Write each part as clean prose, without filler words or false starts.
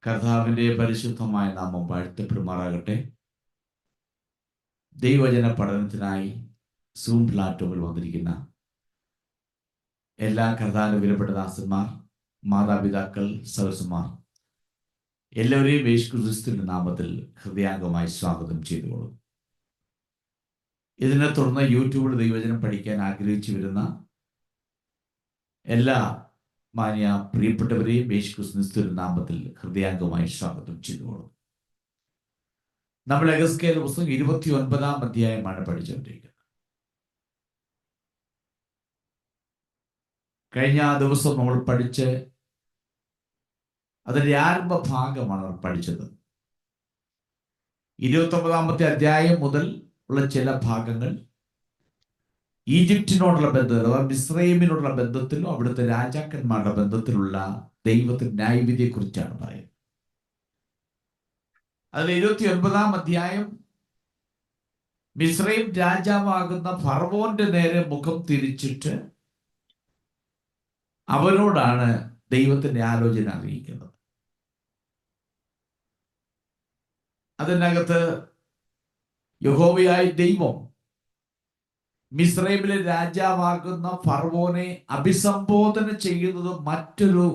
കർത്താവിന്റെ പരിശുദ്ധമായ നാമം വാഴ്ത്തപ്പെടുമാറാകട്ടെ. ദൈവവചന പഠനത്തിനായി സൂം പ്ലാറ്റ്ഫോമിൽ വന്നിരിക്കുന്ന എല്ലാ കർത്താവിന്റെ വിലപ്പെട്ട ദാസന്മാർ, മാതാപിതാക്കൾ, സഹോദരന്മാർ എല്ലാവരെയും യേശുക്രിസ്തുവിന്റെ നാമത്തിൽ ഹൃദയാംഗമായി സ്വാഗതം ചെയ്തുകൊള്ളും. ഇതിനെ തുടർന്ന് യൂട്യൂബിൽ ദൈവവചനം പഠിക്കാൻ ആഗ്രഹിച്ചു വരുന്ന എല്ലാ മാന്യ പ്രിയപ്പെട്ടവരെയും യേശുക്രിസ്തുവിന്റെ നാമത്തിൽ ഹൃദയാംഗമായി സ്വാഗതം ചെയ്തുകൊള്ളും. നമ്മൾ എഹെസ്കേൽ പുസ്തകം 29-ാം അധ്യായമാണ് പഠിച്ചുകൊണ്ടിരിക്കുന്നത്. കഴിഞ്ഞ ദിവസം നമ്മൾ പഠിച്ച് അതിൻ്റെ ആരംഭ ഭാഗമാണ് പഠിച്ചത്. 29-ാമത്തെ അധ്യായം മുതൽ ഉള്ള ചില ഭാഗങ്ങൾ ഈജിപ്തിനോടുള്ള ബന്ധത്തിൽ അഥവാ മിസ്രൈമിനോടുള്ള ബന്ധത്തിലും അവിടുത്തെ രാജാക്കന്മാരുടെ ബന്ധത്തിലുള്ള ദൈവത്തിന്റെ ന്യായവിധിയെ കുറിച്ചാണ് പറയുന്നത്. അതിൽ 29-ാം അധ്യായം മിസ്രൈം രാജാവാകുന്ന ഫറവോന്റെ നേരെ മുഖം തിരിച്ചിട്ട് അവരോടാണ് ദൈവത്തിന്റെ ആലോചന അറിയിക്കുന്നത്. അതിനകത്ത് യഹോവയായ ദൈവം മിസ്രൈമിലെ രാജാവാകുന്ന ഫറവോനെ അഭിസംബോധന ചെയ്യുന്നത് മറ്റൊരു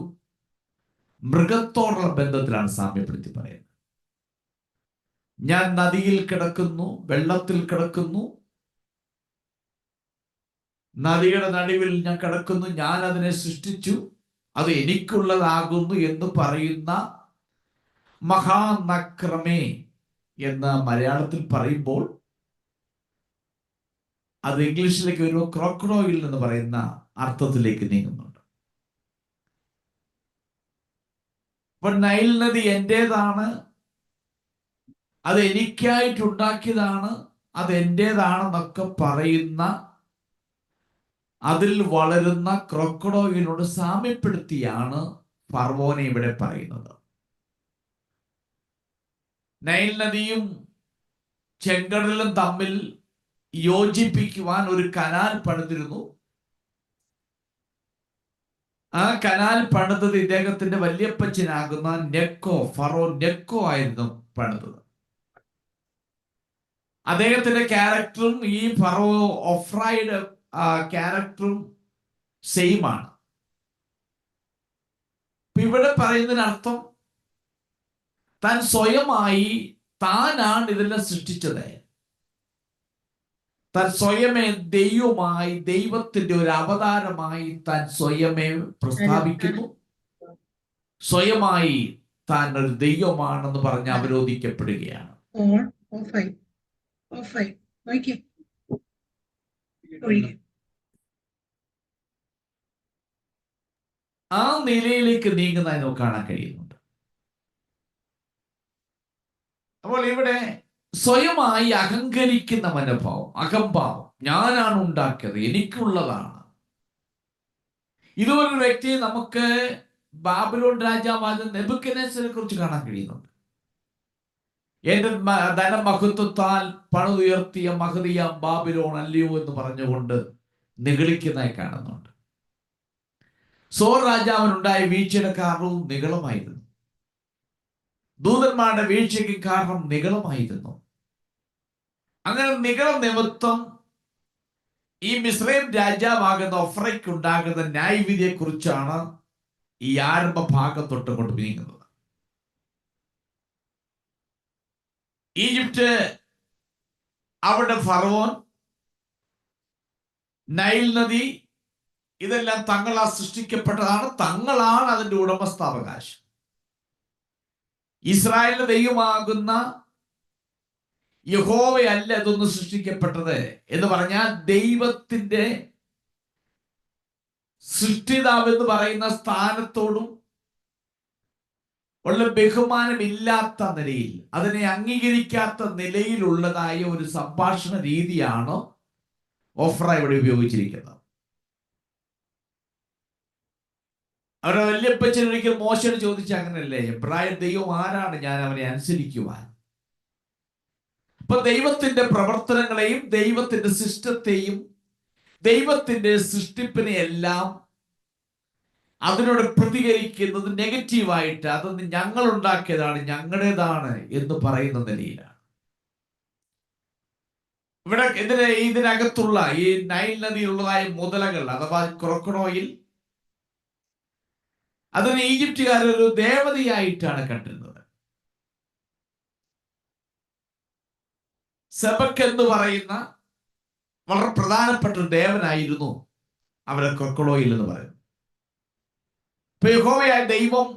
മൃഗത്തോടുള്ള ബന്ധത്തിലാണ് സാമ്യപ്പെടുത്തി പറയുന്നത്. ഞാൻ നദിയിൽ കിടക്കുന്നു, വെള്ളത്തിൽ കിടക്കുന്നു, നദിയുടെ നടുവിൽ ഞാൻ കിടക്കുന്നു, ഞാൻ അതിനെ സൃഷ്ടിച്ചു, അത് എനിക്കുള്ളതാകുന്നു എന്ന് പറയുന്ന മഹാനക്രമേ എന്ന് മലയാളത്തിൽ പറയുമ്പോൾ അത് ഇംഗ്ലീഷിലേക്ക് വരുമ്പോൾ ക്രോക്കഡോയിൽ എന്ന് പറയുന്ന അർത്ഥത്തിലേക്ക് നീങ്ങുന്നുണ്ട്. അപ്പൊ നൈൽ നദി എന്റേതാണ്, അത് എനിക്കായിട്ടുണ്ടാക്കിയതാണ്, അത് എന്റേതാണെന്നൊക്കെ പറയുന്ന അതിൽ വളരുന്ന ക്രോക്കഡോയിനോട് സാമ്യപ്പെടുത്തിയാണ് ഫറവോനെ ഇവിടെ പറയുന്നത്. നൈൽ നദിയും ചെങ്കടലും തമ്മിൽ യോജിപ്പിക്കുവാൻ ഒരു കനാൽ പണിതിരുന്നു. ആ കനാൽ പണിതത് ഇദ്ദേഹത്തിന്റെ വല്യപ്പച്ചനാകുന്ന നെക്കോ, ഫറോ നെക്കോ ആയിരുന്നു പണിതത്. അദ്ദേഹത്തിന്റെ ക്യാരക്ടറും ഈ ഫറോ ഒഫ്രയുടെ ക്യാരക്ടറും സെയിം ആണ്. ഇവിടെ പറയുന്നതിനർത്ഥം താൻ സ്വയമായി താനാണ് ഇതെല്ലാം സൃഷ്ടിച്ചത്. താൻ സ്വയമേ ദൈവമായി, ദൈവത്തിന്റെ ഒരു അവതാരമായി താൻ സ്വയമേ പ്രസ്താവിക്കുന്നു. സ്വയമായി താൻ ഒരു ദൈവമാണെന്ന് പറഞ്ഞ് അവരോധിക്കപ്പെടുകയാണ്. ആ നിലയിലേക്ക് നീങ്ങുന്നതായി നമുക്ക് കാണാൻ കഴിയുന്നുണ്ട്. അപ്പോൾ ഇവിടെ സ്വയമായി അഹങ്കരിക്കുന്ന മനോഭാവം, അഹംഭാവം, ഞാനാണ് ഉണ്ടാക്കിയത്, എനിക്കുള്ളതാണ്. ഇതുപോലൊരു വ്യക്തിയെ നമുക്ക് ബാബിലോൺ രാജാവായ നെബൂഖദ്നേസരെ കുറിച്ച് കാണാൻ കഴിയുന്നുണ്ട്. എന്റെ ധനമഹത്വത്താൽ പണിതുയർത്തിയ മഹതിയാം ബാബിലോൺ അല്ലയോ എന്ന് പറഞ്ഞുകൊണ്ട് നിഗളിക്കുന്നതായി കാണുന്നുണ്ട്. സോർ രാജാവിനുണ്ടായ വീഴ്ചയുടെ കാരണവും നിഗളമായിരുന്നു. ദൂതന്മാരുടെ വീഴ്ചയ്ക്ക് കാരണം നിഗളമായിരുന്നു. അങ്ങനെ നിഗളം നിമിത്തം ഈ മിസ്രൈം രാജാവാകുന്ന ഒഫ്രയ്ക്കുണ്ടാകുന്ന ന്യായവിധിയെ കുറിച്ചാണ് ഈ ആരംഭ ഭാഗം തൊട്ടുകൊണ്ട് നീങ്ങുന്നത്. ഈജിപ്റ്റ്, അവിടെ ഫറവോൻ, നൈൽ നദി, ഇതെല്ലാം തങ്ങളാൽ സൃഷ്ടിക്കപ്പെട്ടതാണ്, തങ്ങളാണ് അതിന്റെ ഉടമസ്ഥാവകാശം. ഇസ്രായേലിന്റെ ദൈവമാകുന്ന യഹോവയല്ല ഇതൊന്നും സൃഷ്ടിക്കപ്പെട്ടത് എന്ന് പറഞ്ഞാൽ ദൈവത്തിന്റെ സൃഷ്ടിതാവ് എന്ന് പറയുന്ന സ്ഥാനത്തോടും ഉള്ള ബഹുമാനമില്ലാത്ത നിലയിൽ, അതിനെ അംഗീകരിക്കാത്ത നിലയിലുള്ളതായ ഒരു സംഭാഷണ രീതിയാണ് ഒഫ്ര ഇവിടെ ഉപയോഗിച്ചിരിക്കുന്നത്. അവരുടെ വല്യപ്പച്ചൻ ഒരിക്കൽ മോശയോട് ചോദിച്ച അങ്ങനല്ലേ, എബ്രായ ദൈവം ആരാണ് ഞാൻ അവനെ അനുസരിക്കുവാൻ? അപ്പൊ ദൈവത്തിന്റെ പ്രവർത്തനങ്ങളെയും ദൈവത്തിന്റെ സിസ്റ്റത്തെയും ദൈവത്തിന്റെ സൃഷ്ടിപ്പിനെ എല്ലാം അതിനോട് പ്രതികരിക്കുന്നത് നെഗറ്റീവായിട്ട്, അതൊന്ന് ഞങ്ങൾ ഉണ്ടാക്കിയതാണ്, ഞങ്ങളുടേതാണ് എന്ന് പറയുന്ന നിലയിലാണ്. ഇവിടെ ഇതിനകത്തുള്ള ഈ നൈൽ നദിയിലുള്ളതായ മുതലകൾ അഥവാ ക്രൊക്കഡോയിൽ, അതിന് ഈജിപ്തുകാരൊരു ദേവതയായിട്ടാണ് കണ്ടിരുന്നത്. സെബക്ക് എന്ന് പറയുന്ന വളരെ പ്രധാനപ്പെട്ട ഒരു ദേവനായിരുന്നു അവരെ ക്രൊക്കഡോയിൽ എന്ന് പറയുന്നത്. ഇപ്പൊ യഹോവയായ ദൈവം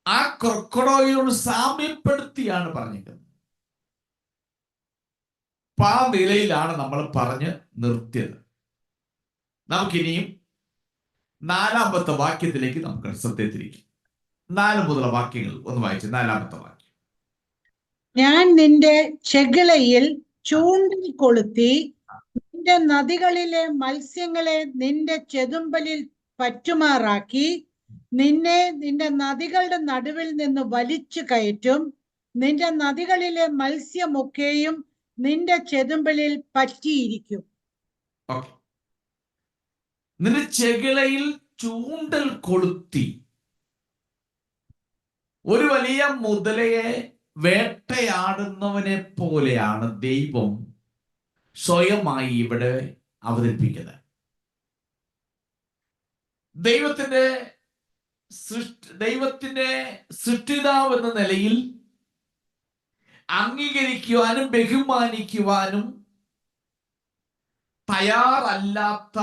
ആ ക്രൊക്കഡോയോട് സാമ്യപ്പെടുത്തിയാണ് പറഞ്ഞിരിക്കുന്നത്. അപ്പൊ ആ നിലയിലാണ് നമ്മൾ പറഞ്ഞ് നിർത്തിയത്. നമുക്കിനിയും 4-ാമത്തെ വാക്യത്തിലേക്ക് നമുക്ക് ശ്രദ്ധ 4 മുതലുള്ള വാക്യങ്ങൾ ഒന്ന് വായിച്ചു. 4-ാമത്തെ വാക്യം. ഞാൻ നിന്റെ ചെകിളയിൽ ചൂണ്ടിൽ കൊളുത്തി നിന്റെ നദികളിലെ മത്സ്യങ്ങളെ നിന്റെ ചെതുമ്പലിൽ പറ്റുമാറാക്കി നിന്നെ നിന്റെ നദികളുടെ നടുവിൽ നിന്ന് വലിച്ചു കയറ്റും. നിന്റെ നദികളിലെ മത്സ്യമൊക്കെയും നിന്റെ ചെതുമ്പലിൽ പറ്റിയിരിക്കും. നിന്റെ ചെകിളയിൽ ചൂണ്ടൽ കൊളുത്തി. ഒരു വലിയ മുതലയെ വേട്ടയാടുന്നവനെ പോലെയാണ് ദൈവം സ്വയമായി ഇവിടെ അവതരിപ്പിക്കുന്നത്. ദൈവത്തിന്റെ സൃഷ്ടിതാവ് എന്ന നിലയിൽ അംഗീകരിക്കുവാനും ബഹുമാനിക്കുവാനും തയ്യാറല്ലാത്ത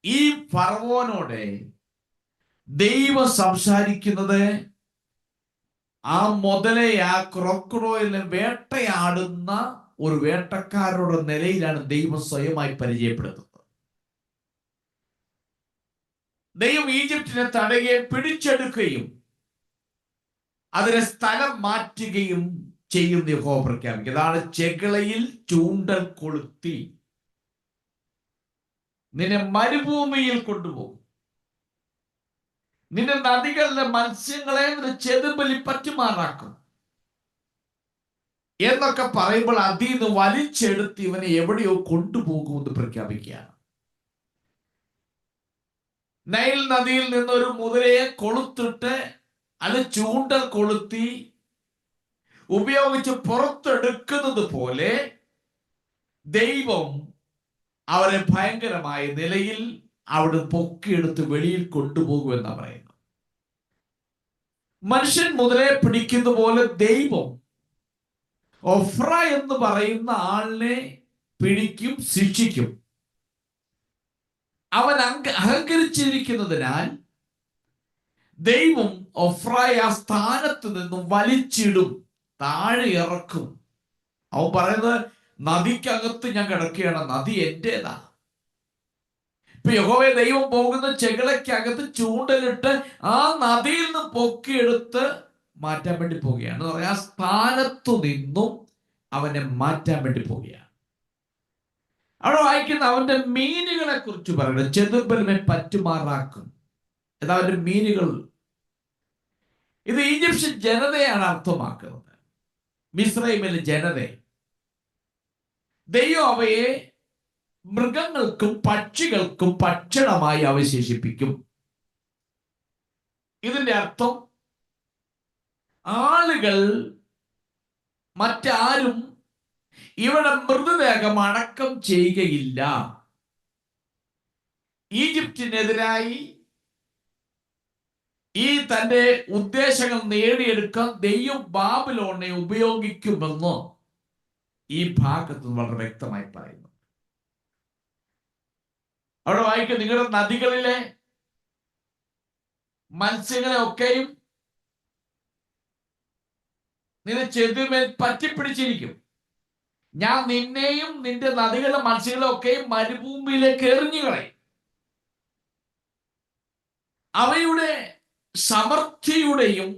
ഈ ഫറവോനോട് ദൈവം സംസാരിക്കുന്നത് ആ മുതലെ, ആ ക്രൊക്കഡോയിലെ വേട്ടയാടുന്ന ഒരു വേട്ടക്കാരുടെ നിലയിലാണ് ദൈവം സ്വയമായി പരിചയപ്പെടുത്തുന്നത്. ദൈവം ഈജിപ്തിനെ തടയുകയും പിടിച്ചെടുക്കുകയും അതിനെ സ്ഥലം മാറ്റുകയും ചെയ്യുന്ന യഹോവ പ്രഖ്യാപിക്കുക. അതാണ് ചെകിളയിൽ ചൂണ്ടൽ കൊളുത്തി നിന്നെ മരുഭൂമിയിൽ കൊണ്ടുപോകും, നിന്റെ നദികളിലെ മത്സ്യങ്ങളെ നിന്റെ ചെതുമ്പലിൽ പറ്റുമാറാക്കും എന്നൊക്കെ പറയുമ്പോൾ അതിൽ നിന്ന് വലിച്ചെടുത്ത് ഇവനെ എവിടെയോ കൊണ്ടുപോകുമെന്ന് പ്രഖ്യാപിക്കുകയാണ്. നൈൽ നദിയിൽ നിന്നൊരു മുതലയെ കൊളുത്തിട്ട് അല്ല ചൂണ്ടൽ കൊളുത്തി ഉപയോഗിച്ച് പുറത്തെടുക്കുന്നത് പോലെ ദൈവം അവരെ ഭയങ്കരമായ നിലയിൽ അവിടെ പൊക്കിയെടുത്ത് വെളിയിൽ കൊണ്ടുപോകുമെന്നാണ് പറയുന്നത്. മനുഷ്യൻ മുതലയെ പിടിക്കുന്ന പോലെ ദൈവം ഒഫ്ര എന്ന് പറയുന്ന ആളിനെ പിടിക്കും, ശിക്ഷിക്കും. അവൻ അഹങ്കരിച്ചിരിക്കുന്നതിനാൽ ദൈവം ഒഫ്രയെ ആ സ്ഥാനത്ത് നിന്നും വലിച്ചിടും, താഴെ ഇറക്കും. അവൻ പറയുന്നത്, നദിക്കകത്ത് ഞാൻ കിടക്കുകയാണ്, നദി എന്റേതാ. ഇപ്പൊ യഹോവേ ദൈവം പോകുന്ന ചെകിളയ്ക്കകത്ത് ചൂണ്ടലിട്ട് ആ നദിയിൽ നിന്ന് പൊക്കിയെടുത്ത് മാറ്റാൻ വേണ്ടി പോവുകയാണ്. ആ സ്ഥാനത്തു നിന്നും അവനെ മാറ്റാൻ വേണ്ടി പോവുകയാണ്. അവിടെ വായിക്കുന്ന അവന്റെ മീനുകളെ കുറിച്ച് പറയുന്നത്, ചെതുമ്പലിനെ പറ്റുമാറാക്കും. അവന്റെ മീനുകൾ, ഇത് ഈജിപ്ഷ്യൻ ജനതയാണ് അർത്ഥമാക്കുന്നത്, മിസ്രൈമിലെ ജനത. ദൈവം അവയെ മൃഗങ്ങൾക്കും പക്ഷികൾക്കും ഭക്ഷണമായി അവശേഷിപ്പിക്കും. ഇതിന്റെ അർത്ഥം ആളുകൾ, മറ്റാരും ഇവിടെ മൃതദേഹം അടക്കം ചെയ്യുകയില്ല. ഈജിപ്തിനെതിരായി ഈ തന്റെ ഉദ്ദേശങ്ങൾ നേടിയെടുക്കാൻ ദൈവം ബാബിലോണിനെ ഉപയോഗിക്കുമെന്ന് ഈ ഭാഗത്ത് വളരെ വ്യക്തമായി പറയുന്നു. അവിടെ വായിക്കും, നിങ്ങളുടെ നദികളിലെ മത്സ്യങ്ങളെ ഒക്കെയും നിന്റെ ചെതുമേൽ പറ്റിപ്പിടിച്ചിരിക്കും. ഞാൻ നിന്നെയും നിന്റെ നദികളിലെ മത്സ്യങ്ങളെ ഒക്കെയും മരുഭൂമിയിലേക്ക് എറിഞ്ഞു കളയും. അവയുടെ സമൃദ്ധിയുടെയും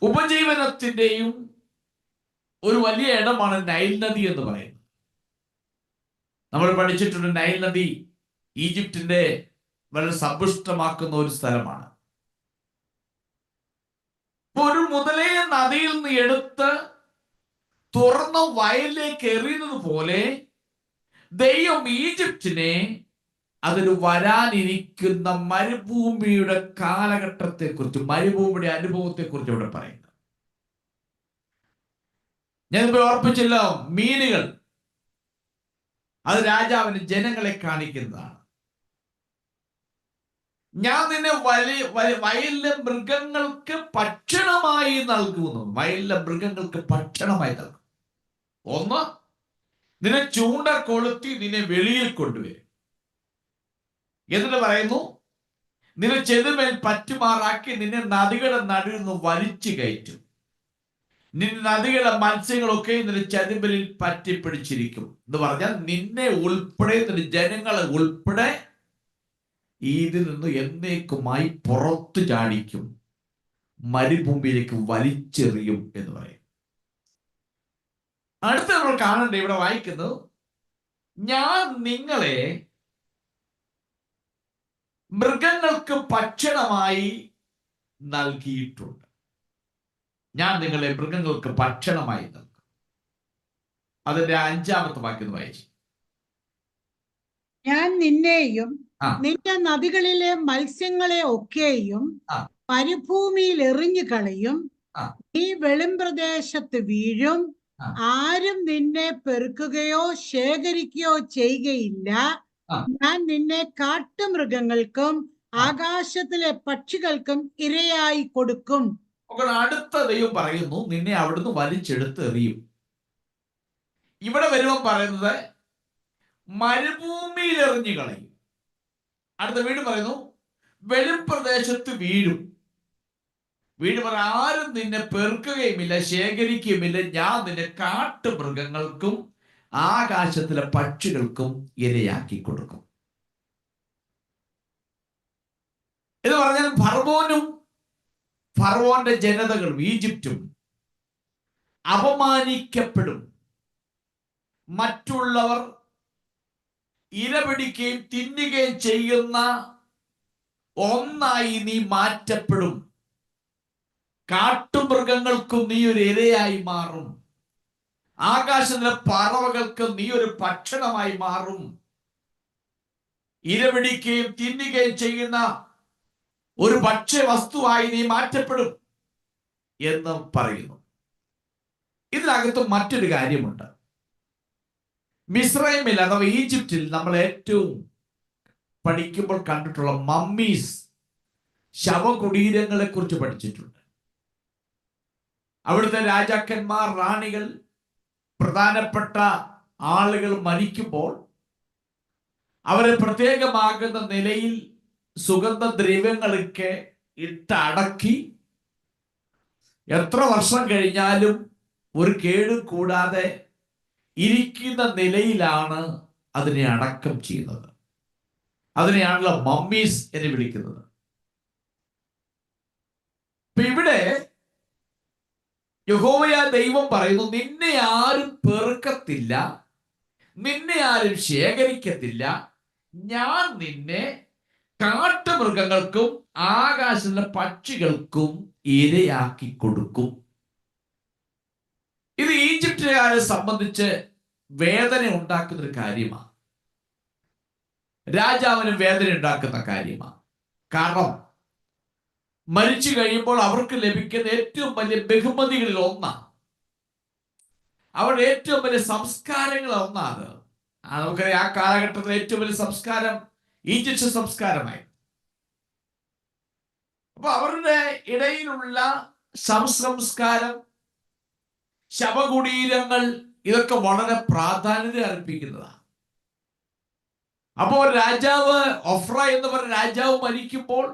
ഉപജീവനത്തിന്റെയും ഒരു വലിയ ഇടമാണ് നൈൽ നദി എന്ന് പറയുന്നത്. നമ്മൾ പഠിച്ചിട്ടുണ്ട്, നൈൽ നദി ഈജിപ്തിന്റെ വളരെ സമ്പുഷ്ടമാക്കുന്ന ഒരു സ്ഥലമാണ്. ഒരു മുതലയെ നദിയിൽ നിന്ന് എടുത്ത് തുറന്ന വയലിലേക്ക് എറിയുന്നത് പോലെ ദൈവം ഈജിപ്തിനെ അതിന് വരാനിരിക്കുന്ന മരുഭൂമിയുടെ കാലഘട്ടത്തെക്കുറിച്ച്, മരുഭൂമിയുടെ അനുഭവത്തെക്കുറിച്ച് ഇവിടെ പറയുന്നത്. ഞാനിപ്പോ ഓർപ്പിച്ചല്ലോ, മീനുകൾ അത് രാജാവിന് ജനങ്ങളെ കാണിക്കുന്നതാണ്. ഞാൻ നിന്നെ വയലിലെ മൃഗങ്ങൾക്ക് ഭക്ഷണമായി നൽകുന്നു. വയലിലെ മൃഗങ്ങൾക്ക് ഭക്ഷണമായി നൽകും. ഒന്ന്, നിന്നെ ചൂണ്ട കൊളുത്തി നിന്നെ വെളിയിൽ കൊണ്ടുവരും. എന്നിട്ട് പറയുന്നു, നിന്നെ ചെതുമേൽ പറ്റുമാറാക്കി നിന്നെ നദികളുടെ നടുവിൽ നിന്ന് വലിച്ചു കയറ്റും. നിന്റെ നദികളുടെ മത്സ്യങ്ങളൊക്കെ നിന്റെ ചെതുമ്പലിൽ പറ്റിപ്പിടിച്ചിരിക്കും എന്ന് പറഞ്ഞാൽ നിന്നെ ഉൾപ്പെടെ, നിന്റെ ജനങ്ങളെ ഉൾപ്പെടെ ഇതിൽ നിന്ന് എന്നേക്കുമായി പുറത്തു ചാടിക്കും, മരുഭൂമിയിലേക്ക് വലിച്ചെറിയും എന്ന് പറയും. അടുത്ത നമ്മൾ കാണണ്ടേ, ഇവിടെ വായിക്കുന്നു, ഞാൻ നിങ്ങളെ മൃഗങ്ങൾക്ക് ഭക്ഷണമായി നൽകിയിട്ടുണ്ട്. ഞാൻ നിങ്ങളെ മൃഗങ്ങൾക്ക് ഭക്ഷണമായി നൽകും. അതിന്റെ 5-ാമത്തെ വാക്യം വായിച്ചു. ഞാൻ നിന്നെയും ആ. നിന്റെ നദികളിലെ മത്സ്യങ്ങളെ ഒക്കെയും ആ. മരുഭൂമിയിൽ എറിഞ്ഞു കളയും. ആ. നീ വെളിമ്പ്രദേശത്ത് വീഴും. ആ. ആരും നിന്നെ പെറുക്കുകയോ ശേഖരിക്കുകയോ ചെയ്യുകയില്ല. ആ. ഞാൻ നിന്നെ കാട്ടുമൃഗങ്ങൾക്കും ആകാശത്തിലെ പക്ഷികൾക്കും ഇരയായി കൊടുക്കും. അപ്പോൾ അടുത്ത ദൈവം പറയുന്നു, നിന്നെ അവിടുന്ന് വലിച്ചെടുത്ത് എറിയും. ഇവിടെ വരുമ്പോൾ പറയുന്നത് മരുഭൂമിയിൽ എറിഞ്ഞു കളയും. അടുത്ത വീണ്ടും പറയുന്നു, വെളിമ്പ്രദേശത്ത് വീഴും. വീണ്ടും ആരും നിന്നെ പെറുക്കുകയുമില്ല, ശേഖരിക്കുകയുമില്ല. ഞാൻ നിന്നെ കാട്ടുമൃഗങ്ങൾക്കും ആകാശത്തിലെ പക്ഷികൾക്കും ഇരയാക്കി കൊടുക്കും. എന്ന് പറഞ്ഞാൽ ഫറവോനും ഫറവോന്റെ ജനതകളും ഈജിപ്തും അപമാനിക്കപ്പെടും. മറ്റുള്ളവർ ഇരപിടിക്കുകയും തിന്നുകയും ചെയ്യുന്ന ഒന്നായി നീ മാറ്റപ്പെടും. കാട്ടുമൃഗങ്ങൾക്കും നീ ഒരു ഇരയായി മാറും. ആകാശത്തിലെ പറവകൾക്ക് നീ ഒരു ഭക്ഷണമായി മാറും. ഇരപിടിക്കുകയും തിന്നുകയും ചെയ്യുന്ന ഒരു ഭക്ഷ്യവസ്തുവായി നീ മാറ്റപ്പെടും എന്ന് പറയുന്നു. ഇതിനകത്ത് മറ്റൊരു കാര്യമുണ്ട്. മിസ്രൈമിൽ അഥവാ ഈജിപ്തിൽ നമ്മൾ ഏറ്റവും പഠിക്കുമ്പോൾ കണ്ടിട്ടുള്ള മമ്മീസ്, ശവകുടീരങ്ങളെ കുറിച്ച് പഠിച്ചിട്ടുണ്ട്. അവിടുത്തെ രാജാക്കന്മാർ, റാണികൾ, പ്രധാനപ്പെട്ട ആളുകൾ മരിക്കുമ്പോൾ അവരെ പ്രത്യേകമാകുന്ന നിലയിൽ സുഗന്ധദ്രവ്യങ്ങളൊക്കെ ഇട്ടടക്കി എത്ര വർഷം കഴിഞ്ഞാലും ഒരു കേടും കൂടാതെ ഇരിക്കുന്ന നിലയിലാണ് അതിനെ അടക്കം ചെയ്യുന്നത്. അതിനെയാണല്ലോ മമ്മീസ് എന്ന് വിളിക്കുന്നത്. ഇവിടെ യഹോവയായ ദൈവം പറയുന്നു, നിന്നെ ആരും പെറുക്കത്തില്ല, നിന്നെ ആരും ശേഖരിക്കത്തില്ല. ഞാൻ നിന്നെ കാട്ടുമൃഗങ്ങൾക്കും ആകാശത്തിലെ പക്ഷികൾക്കും ഇരയാക്കി കൊടുക്കും. ഇത് ഈജിപ്തുകാരെ സംബന്ധിച്ച് വേദന ഉണ്ടാക്കുന്ന ഒരു കാര്യമാണ്. രാജാവിന് വേദന ഉണ്ടാക്കുന്ന കാര്യമാണ്. കാരണം മരിച്ചു കഴിയുമ്പോൾ അവർക്ക് ലഭിക്കുന്ന ഏറ്റവും വലിയ ബഹുമതികളിൽ ഒന്നാണ്, അവരുടെ ഏറ്റവും വലിയ സംസ്കാരങ്ങൾ ഒന്നാണ്. നമുക്കറിയാം, ആ കാലഘട്ടത്തിൽ ഏറ്റവും വലിയ സംസ്കാരം ഈജിപ്ഷ്യൻ സംസ്കാരമായി. അപ്പൊ അവരുടെ ഇടയിലുള്ള സംസ്കാരം, ശവകുടീരങ്ങൾ, ഇതൊക്കെ വളരെ പ്രാധാന്യത അർപ്പിക്കുന്നതാണ്. അപ്പോൾ രാജാവ് ഒഫ്ര എന്ന് പറഞ്ഞ രാജാവ് മരിക്കുമ്പോൾ,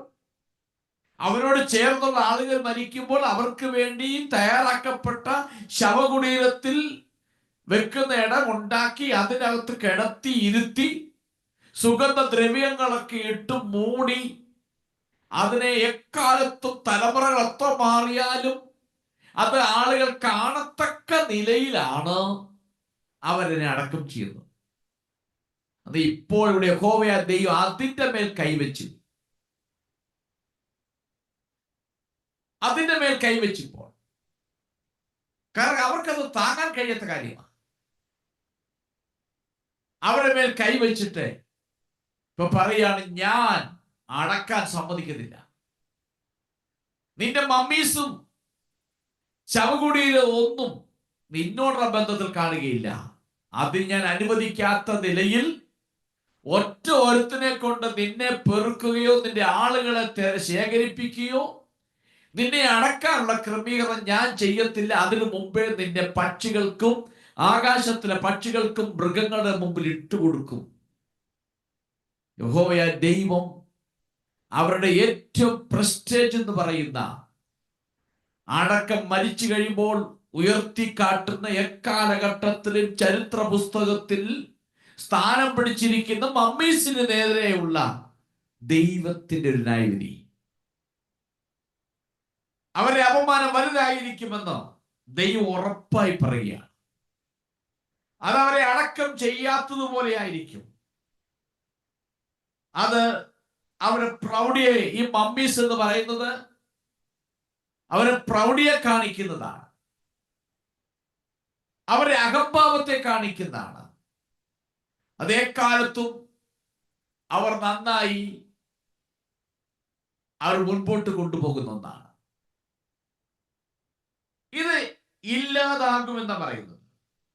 അവരോട് ചേർന്നുള്ള ആളുകൾ മരിക്കുമ്പോൾ അവർക്ക് വേണ്ടി തയ്യാറാക്കപ്പെട്ട ശവകുടീരത്തിൽ വെക്കുന്ന ഇടം ഉണ്ടാക്കി അതിനകത്ത് കിടത്തി ഇരുത്തി സുഗന്ധദ്രവ്യങ്ങളൊക്കെ ഇട്ട് മൂടി അതിനെ എക്കാലത്തും തലമുറകൾ എത്ര മാറിയാലും അത് ആളുകൾ കാണത്തക്ക നിലയിലാണ് അവരെ അടക്കം ചെയ്യുന്നത്. അത് ഇപ്പോൾ ഇവിടെ യഹോവയായ ദൈവം അതിന്റെ മേൽ കൈവച്ചു. അതിന്റെ മേൽ കൈവച്ചപ്പോൾ, കാരണം അവർക്കത് താങ്ങാൻ കഴിയാത്ത കാര്യമാണ്. അവരുടെ മേൽ കൈവച്ചിട്ട് ഇപ്പൊ പറയാണ്, ഞാൻ അടക്കാൻ സമ്മതിക്കുന്നില്ല. നിന്റെ മമ്മീസും ശവകുടിയിലെ ഒന്നും നിന്നോടുള്ള ബന്ധത്തിൽ കാണുകയില്ല. അത് ഞാൻ അനുവദിക്കാത്ത നിലയിൽ ഒറ്റ ഒരുത്തിനെ കൊണ്ട് നിന്നെ പെറുക്കുകയോ നിന്റെ ആളുകളെ ശേഖരിപ്പിക്കുകയോ നിന്നെ അടക്കാനുള്ള ക്രമീകരണം ഞാൻ ചെയ്യത്തില്ല. അതിനു മുമ്പേ നിന്റെ പക്ഷികൾക്കും ആകാശത്തിലെ പക്ഷികൾക്കും മൃഗങ്ങളുടെ മുമ്പിൽ ഇട്ടുകൊടുക്കും. യഹോവയായ ദൈവം അവരുടെ ഏറ്റവും പ്രസ്റ്റേജ് എന്ന് പറയുന്ന അടക്കം മരിച്ചു കഴിയുമ്പോൾ ഉയർത്തിക്കാട്ടുന്ന എക്കാലഘട്ടത്തിലും ചരിത്ര പുസ്തകത്തിൽ സ്ഥാനം പിടിച്ചിരിക്കുന്ന മമ്മീസിന് നേരെയുള്ള ദൈവത്തിന്റെ ഒരു ന്യായവിധി. അവരുടെ അപമാനം വലുതായിരിക്കുമെന്ന് ദൈവം ഉറപ്പായി പറയുകയാണ്. അതവരെ അടക്കം ചെയ്യാത്തതുപോലെ ആയിരിക്കും. അത് അവരെ പ്രൗഢിയെ, ഈ മമ്മീസ് എന്ന് പറയുന്നത് അവരെ പ്രൗഢിയെ കാണിക്കുന്നതാണ്, അവരെ അഹംഭാവത്തെ കാണിക്കുന്നതാണ്. അതേ കാലത്തും അവർ നന്നായി അവർ മുൻപോട്ട് കൊണ്ടുപോകുന്ന ഒന്നാണ്. ഇത് ഇല്ലാതാകുമെന്ന് പറയുന്നത്,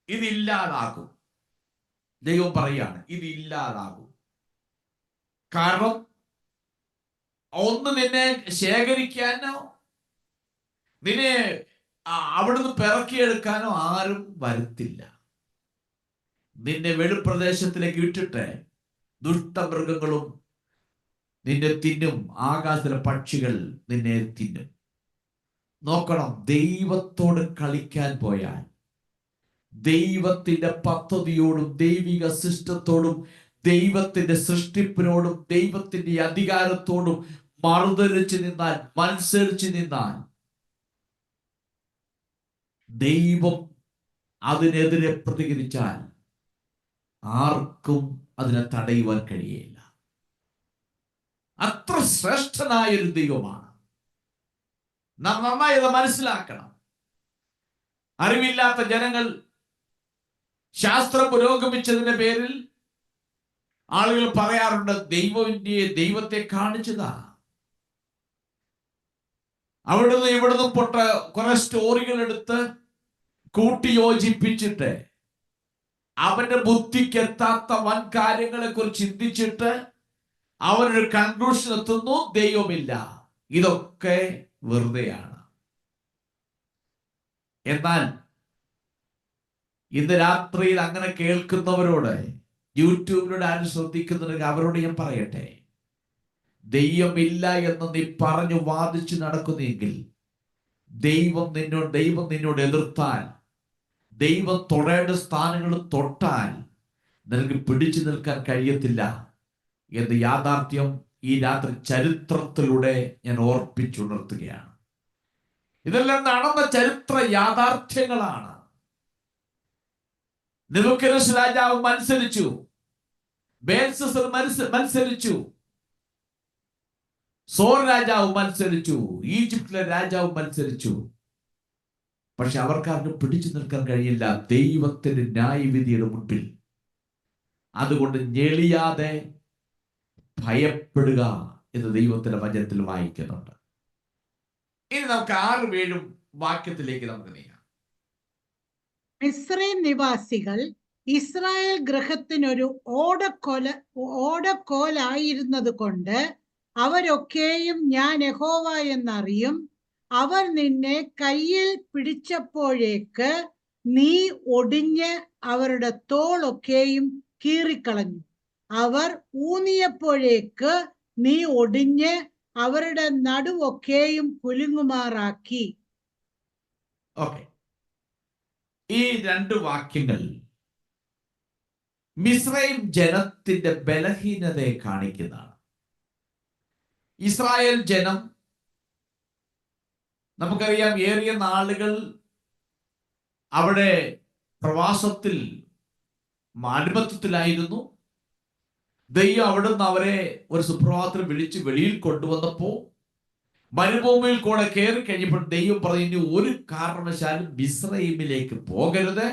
ഇതില്ലാതാകും. ദൈവം പറയാണ് ഇത് ഇല്ലാതാകും. കാരണം ഒന്ന് നിന്നെ ശേഖരിക്കാനോ നിന്നെ അവിടുന്ന് പിറക്കിയെടുക്കാനോ ആരും വരുത്തില്ല. നിന്നെ വെളിപ്രദേശത്തിലേക്ക് വിട്ടിട്ട് ദുഷ്ടമൃഗങ്ങളും നിന്നെ തിന്നും, ആകാശത്തിലെ പക്ഷികൾ നിന്നെ തിന്നും. നോക്കണം, ദൈവത്തോട് കളിക്കാൻ പോയാൽ ദൈവത്തിന്റെ പദ്ധതിയോടും ദൈവിക സിസ്റ്റത്തോടും ദൈവത്തിന്റെ സൃഷ്ടിപ്പിനോടും ദൈവത്തിന്റെ അധികാരത്തോടും മറുതലിച്ച് നിന്നാൽ, മത്സരിച്ച് നിന്നാൽ, ദൈവം അതിനെതിരെ പ്രതികരിച്ചാൽ ആർക്കും അതിനെ തടയുവാൻ കഴിയില്ല. അത്ര ശ്രേഷ്ഠനായ ഒരു ദൈവമാണ്. നാം നന്നായി അത് മനസ്സിലാക്കണം. അറിവില്ലാത്ത ജനങ്ങൾ ശാസ്ത്രം പുരോഗമിച്ചതിന്റെ പേരിൽ ആളുകൾ പറയാറുണ്ട്, ദൈവത്തെ കാണിച്ചതാ. അവിടുന്ന് ഇവിടുന്ന് പൊട്ട കുറെ സ്റ്റോറികൾ എടുത്ത് കൂട്ടി യോജിപ്പിച്ചിട്ട് അവന്റെ ബുദ്ധിക്ക് എത്താത്ത വൻ കാര്യങ്ങളെ കുറിച്ച് ചിന്തിച്ചിട്ട് അവനൊരു കൺക്ലൂഷൻ എത്തുന്നു, ദൈവമില്ല. ഇതൊക്കെ വെറുതെയാണ്. എന്നാൽ ഇന്ന് രാത്രിയിൽ അങ്ങനെ കേൾക്കുന്നവരോട്, യൂട്യൂബിലൂടെ ആരും ശ്രദ്ധിക്കുന്നുണ്ടെങ്കിൽ അവരോട് ഞാൻ പറയട്ടെ, ദൈവമില്ല എന്ന് നീ പറഞ്ഞു വാദിച്ചു നടക്കുന്നെങ്കിൽ ദൈവം നിന്നോട് എതിർത്താൽ, ദൈവം തൊടേണ്ട സ്ഥാനങ്ങൾ തൊട്ടാൽ നിനക്ക് പിടിച്ചു നിൽക്കാൻ കഴിയത്തില്ല എന്ന് യാഥാർത്ഥ്യം ഈ രാത്രി ചരിത്രത്തിലൂടെ ഞാൻ ഓർപ്പിച്ചുണർത്തുകയാണ്. ഇതെല്ലാം നടന്ന ചരിത്ര യാഥാർത്ഥ്യങ്ങളാണ്. നെബൂഖദ്നേസർ രാജാവ് മത്സരിച്ചു, ബേൽശസ്സർ മത്സരിച്ചു, സോർ രാജാവ് മത്സരിച്ചു, ഈജിപ്തിലെ രാജാവ് മത്സരിച്ചു. പക്ഷെ അവർക്കാർക്ക് പിടിച്ചു നിൽക്കാൻ കഴിയില്ല ദൈവത്തിന്റെ ന്യായവിധിയുടെ മുൻപിൽ. അതുകൊണ്ട് ഞെളിയാതെ ഭയപ്പെടുക എന്ന് ദൈവത്തിന്റെ വചനത്തിൽ വായിക്കുന്നുണ്ട്. ഇനി നമുക്ക് 6-7 വാക്യത്തിലേക്ക് നമുക്ക് നീങ്ങാം. മിസ്രൈം നിവാസികൾ ഇസ്രായേൽ ഗൃഹത്തിനൊരു ഓടക്കോലായിരുന്നത് കൊണ്ട് അവരൊക്കെയും ഞാൻ യഹോവ എന്നറിയും. അവർ നിന്നെ കയ്യിൽ പിടിച്ചപ്പോഴേക്ക് നീ ഒടിഞ്ഞ് അവരുടെ തോളൊക്കെയും കീറിക്കളഞ്ഞു. അവർ ഊന്നിയപ്പോഴേക്ക് നീ ഒടിഞ്ഞ് അവരുടെ നടുവൊക്കെയും കുലുങ്ങുമാറാക്കി. ഓക്കെ, ഈ 2 വാക്യങ്ങൾ മിസ്രൈം ജനത്തിന്റെ ബലഹീനതയെ കാണിക്കുന്നതാണ്. ഇസ്രായേൽ ജനം, നമുക്കറിയാം, ഏറിയ നാളുകൾ അവിടെ പ്രവാസത്തിൽ അടിമത്തത്തിലായിരുന്നു. ദൈവം അവിടുന്ന് അവരെ ഒരു സുപ്രഭാതത്തിൽ വിളിച്ച് വെളിയിൽ കൊണ്ടുവന്നപ്പോ മരുഭൂമിയിൽ കൂടെ കയറി കഴിഞ്ഞപ്പോൾ ദൈവം പറഞ്ഞു, ഒരു കാരണവശാലും മിസ്രൈമിലേക്ക് പോകരുത്,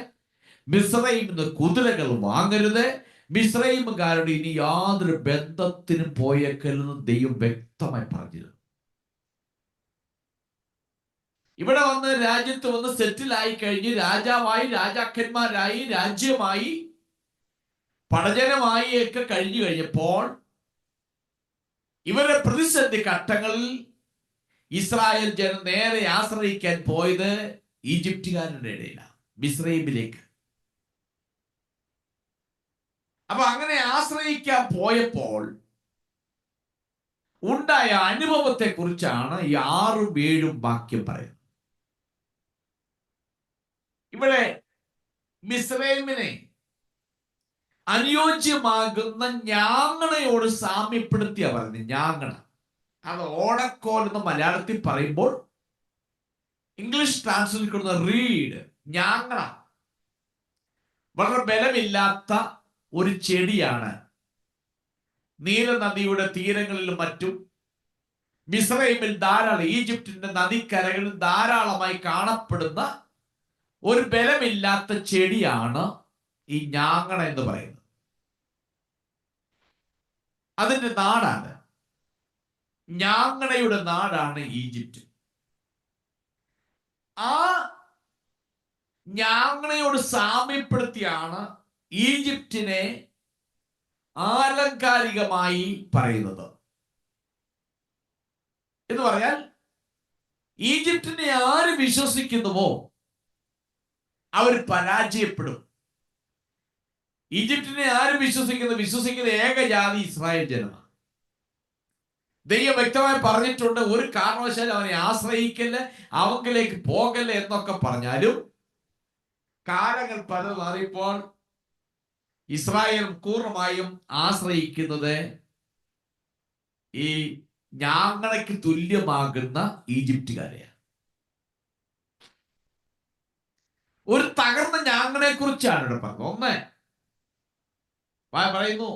മിസ്രൈമിൽ നിന്ന് കുതിരകൾ വാങ്ങരുത്, മിസ്രൈമുകാരുടെ ഇനി യാതൊരു ബന്ധത്തിനും പോയേക്കല്ലെന്ന് ദൈവം വ്യക്തമായി പറഞ്ഞിരുന്നു. ഇവിടെ വന്ന് രാജ്യത്ത് വന്ന് സെറ്റിലായി കഴിഞ്ഞ് രാജാവായി, രാജാക്കന്മാരായി, രാജ്യമായി, പടജനമായി ഒക്കെ കഴിഞ്ഞു കഴിഞ്ഞപ്പോൾ ഇവരുടെ പ്രതിസന്ധി ഘട്ടങ്ങളിൽ ഇസ്രായേൽ ജനം നേരെ ആശ്രയിക്കാൻ പോയത് ഈജിപ്തുകാരുടെ ഇടയിലാണ്, മിസ്രൈമിലേക്ക്. അപ്പൊ അങ്ങനെ ആശ്രയിക്കാൻ പോയപ്പോൾ ഉണ്ടായ അനുഭവത്തെ കുറിച്ചാണ് ഈ 6ഉം 7ഉം വാക്യം പറയുന്നത്. ഇവിടെ മിസ്രൈമിനെ അനുയോജ്യമാകുന്ന ഞാങ്ങണയോട് സാമ്യപ്പെടുത്തിയ പറയുന്നത്. ഞാങ്ങണ, അത് ഓടക്കോൽ എന്ന് മലയാളത്തിൽ പറയുമ്പോൾ ഇംഗ്ലീഷ് ട്രാൻസ്ലേറ്റ് റീഡ്. ഞാങ്ങണ വളരെ ബലമില്ലാത്ത ഒരു ചെടിയാണ്. നീലനദിയുടെ തീരങ്ങളിലും മറ്റും മിസ്രൈമിൽ ധാരാളം, ഈജിപ്തിന്റെ നദിക്കരകളിൽ ധാരാളമായി കാണപ്പെടുന്ന ഒരു ബലമില്ലാത്ത ചെടിയാണ് ഈ ഞാങ്ങണ എന്ന് പറയുന്നത്. അതിന്റെ നാടാണ്, ഞാങ്ങണയുടെ നാടാണ് ഈജിപ്റ്റ്. ആ ഞാങ്ങണയോട് സാമ്യപ്പെടുത്തിയാണ് ഈജിപ്തിനെ ആലങ്കാരികമായി പറയുന്നത്. എന്ന് പറഞ്ഞാൽ ഈജിപ്തിനെ ആര് വിശ്വസിക്കുന്നുവോ അവർ പരാജയപ്പെടും. ഈജിപ്തിനെ ആര് വിശ്വസിക്കുന്ന ഏകജാതി ഇസ്രായേൽ ജനമാണ്. ദൈവം വ്യക്തമായി പറഞ്ഞിട്ടുണ്ട്, ഒരു കാരണവശാലും അവനെ ആശ്രയിക്കല്ല, അവങ്കിലേക്ക് പോകല്ല എന്നൊക്കെ പറഞ്ഞാലും കാലങ്ങൾ പലതും മാറിയപ്പോൾ ഇസ്രായേൽ പൂർണ്ണമായും ആശ്രയിക്കുന്നത് ഈ ഞാങ്ങണയ്ക്ക് തുല്യമാകുന്ന ഈജിപ്തുകാരെയാണ്. ഒരു തകർന്ന ഞാങ്ങണയെ കുറിച്ചാണ് ഇവിടെ പറഞ്ഞത്. ഒന്ന് പറയുന്നു,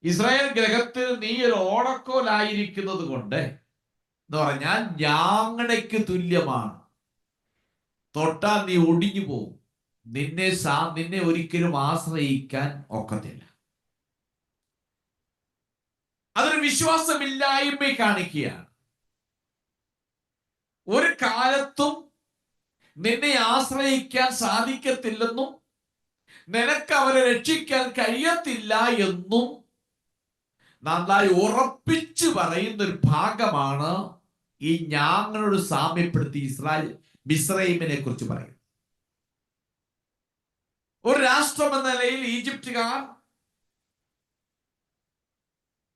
ഇസ്രായേൽ ഗ്രഹത്തിൽ നീ ഒരു ഓടക്കോലായിരിക്കുന്നത് കൊണ്ട് എന്ന് പറഞ്ഞാൽ ഞാങ്ങണയ്ക്ക് തുല്യമാണ്. തൊട്ടാൽ നീ ഒടിഞ്ഞു പോകും. നിന്നെ ഒരിക്കലും ആശ്രയിക്കാൻ ഒക്കത്തില്ല. അതൊരു വിശ്വാസമില്ലായ്മ കാണിക്കുകയാണ്. ഒരു കാലത്തും നിന്നെ ആശ്രയിക്കാൻ സാധിക്കത്തില്ലെന്നും നിനക്ക് അവരെ രക്ഷിക്കാൻ കഴിയത്തില്ല എന്നും നന്നായി ഉറപ്പിച്ചു പറയുന്ന ഒരു ഭാഗമാണ് ഈ ഞാങ്ങളോട് സാമ്യപ്പെടുത്തി മിസ്രൈമിനെ കുറിച്ച് പറയും. ഒരു രാഷ്ട്രം എന്ന നിലയിൽ ഈജിപ്തുകാർ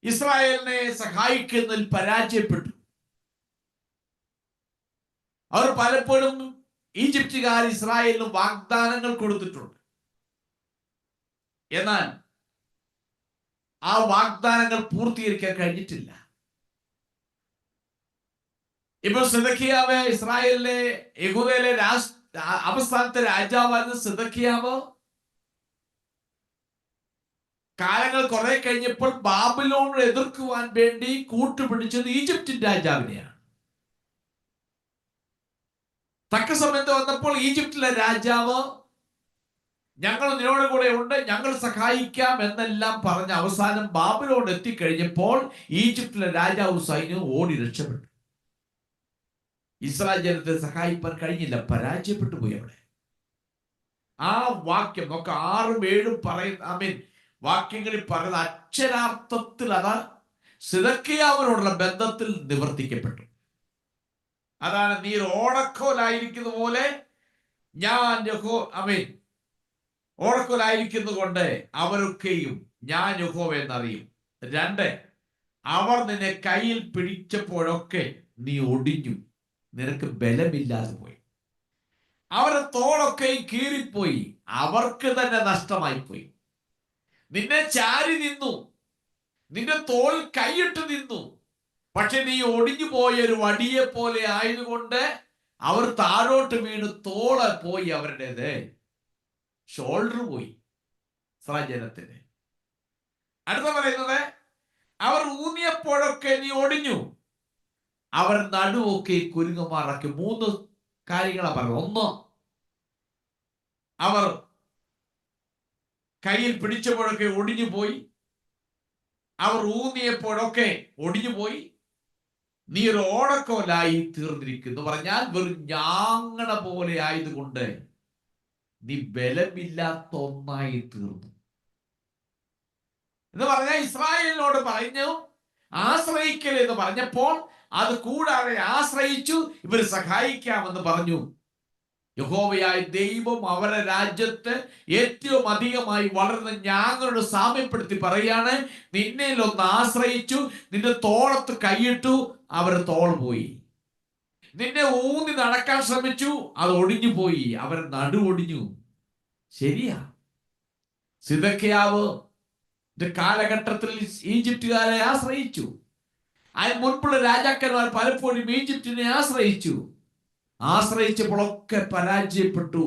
ഇസ്രായേലിനെ സഹായിക്കുന്നതിൽ പരാജയപ്പെട്ടു. അവർ പലപ്പോഴും ഈജിപ്തുകാർ ഇസ്രായേലിന് വാഗ്ദാനങ്ങൾ കൊടുത്തിട്ടുണ്ട്. എന്നാൽ ആ വാഗ്ദാനങ്ങൾ പൂർത്തീകരിക്കാൻ കഴിഞ്ഞിട്ടില്ല. ഇപ്പോൾ സിദക്കിയാവ്, ഇസ്രായേലിലെ യഹൂദയിലെ അവസാനത്തെ രാജാവായിരുന്ന സിദക്കിയാവ് കാലങ്ങൾ കുറെ കഴിഞ്ഞപ്പോൾ ബാബിലോണിനെ എതിർക്കുവാൻ വേണ്ടി കൂട്ടുപിടിച്ചത് ഈജിപ്തിൻ രാജാവിനെയാണ്. തക്ക സമയത്ത് വന്നപ്പോൾ ഈജിപ്തിലെ രാജാവ് ഞങ്ങൾ നിന്നോട് കൂടെ ഉണ്ട്, ഞങ്ങൾ സഹായിക്കാം എന്നെല്ലാം പറഞ്ഞ് അവസാനം ബാബിലോൺ എത്തിക്കഴിഞ്ഞപ്പോൾ ഈജിപ്തിലെ രാജാവ് സൈന്യവും ഓടി രക്ഷപ്പെട്ടു. ഇസ്രായേൽ ജനത്തെ സഹായിക്കാൻ കഴിഞ്ഞില്ല, പരാജയപ്പെട്ടു പോയി അവിടെ. ആ വാക്യം നമുക്ക് 6ഉം 7ഉം പറയുന്ന വാക്യങ്ങളിൽ പറയുന്ന അക്ഷരാർത്ഥത്തിൽ അത് സിദക്കിയാവിനോടുള്ള ബന്ധത്തിൽ നിവർത്തിക്കപ്പെട്ടു. അതാണ് നീ ഓടക്കോലായിരിക്കുന്ന പോലെ ഞാൻ ഓടക്കോലായിരിക്കുന്നത് കൊണ്ട് അവരൊക്കെയും ഞാൻ യഹോവ എന്നറിയും. 2, അവർ നിന്നെ കയ്യിൽ പിടിച്ചപ്പോഴൊക്കെ നീ ഒടിഞ്ഞു, നിനക്ക് ബലമില്ലാതെ പോയി. അവരുടെ തോളൊക്കെയും കീറിപ്പോയി, അവർക്ക് തന്നെ നഷ്ടമായി പോയി. നിന്നെ ചാരി നിന്നു, നിന്റെ തോൾ കൈയിട്ട് നിന്നു, പക്ഷെ നീ ഒടിഞ്ഞു പോയ ഒരു വടിയെ പോലെ ആയതുകൊണ്ട് അവർ താഴോട്ട് വീണ് തോള് പോയി, അവരുടേത് ഷോൾഡർ പോയി ജനത്തിന്. അടുത്ത പറയുന്നത്, അവർ ഊന്നിയപ്പോഴൊക്കെ നീ ഒടിഞ്ഞു, അവർ നടുവൊക്കെ കുരുങ്ങുമാറാക്കി. 3 കാര്യങ്ങളാണ് പറഞ്ഞത്. 1, അവർ കയ്യിൽ പിടിച്ചപ്പോഴൊക്കെ ഒടിഞ്ഞു പോയി, അവർ ഊന്നിയപ്പോഴൊക്കെ ഒടിഞ്ഞു പോയി. നീ ഒരു ഓടക്കോലായി തീർന്നിരിക്കുന്നു പറഞ്ഞാൽ വെറും ഞാങ്ങണ പോലെ ആയതുകൊണ്ട് നീ ബലമില്ലാത്ത ഒന്നായി തീർന്നു എന്ന് പറഞ്ഞാൽ ഇസ്രായേലിനോട് പറഞ്ഞു ആശ്രയിക്കൽ എന്ന് പറഞ്ഞപ്പോൾ അത് കൂടാതെ ആശ്രയിച്ചു ഇവർ സഹായിക്കാമെന്ന് പറഞ്ഞു. യഹോവയായ ദൈവം അവരുടെ രാജ്യത്ത് ഏറ്റവും അധികമായി വളർന്ന ഞാങ്ങളോട് സാമ്യപ്പെടുത്തി പറയാണ്, നിന്നേലൊന്ന് ആശ്രയിച്ചു, നിന്റെ തോളത്ത് കൈയിട്ടു, അവരുടെ തോൾ പോയി. നിന്നെ ഊന്നി നടക്കാൻ ശ്രമിച്ചു, അത് ഒടിഞ്ഞു പോയി, അവർ നടുവൊടിഞ്ഞു. ശരിയാ, സിദെക്കീയാവ് കാലഘട്ടത്തിൽ ഈജിപ്തുകാരെ ആശ്രയിച്ചു. അതിന് മുൻപുള്ള രാജാക്കന്മാർ പലപ്പോഴും ഈജിപ്തിനെ ആശ്രയിച്ചപ്പോഴൊക്കെ പരാജയപ്പെട്ടു.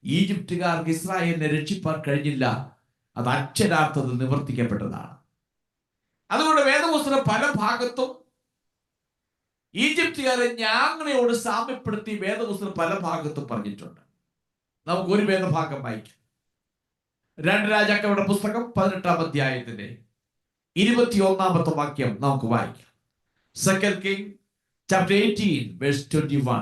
ഈജിപ്തുകാർക്ക് ഇസ്രായേലിനെ രക്ഷിപ്പാൻ കഴിഞ്ഞില്ല. അത് അക്ഷരാർത്ഥത്തിൽ നിവർത്തിക്കപ്പെട്ടതാണ്. അതുകൊണ്ട് വേദപുസ്തകം പല ഭാഗത്തും ഈജിപ്തുകാരെ ഞാങ്ങളോട് സാമ്യപ്പെടുത്തി വേദപുസ്തകം പല ഭാഗത്തും പറഞ്ഞിട്ടുണ്ട്. നമുക്ക് ഒരു വേദഭാഗം വായിക്കാം. 2 രാജാക്കന്മാരുടെ പുസ്തകം 18-ാം അധ്യായത്തിന്റെ 21-ാമത്തെ വാക്യം നമുക്ക് വായിക്കാം. 2 Kings chapter 18 verse 21.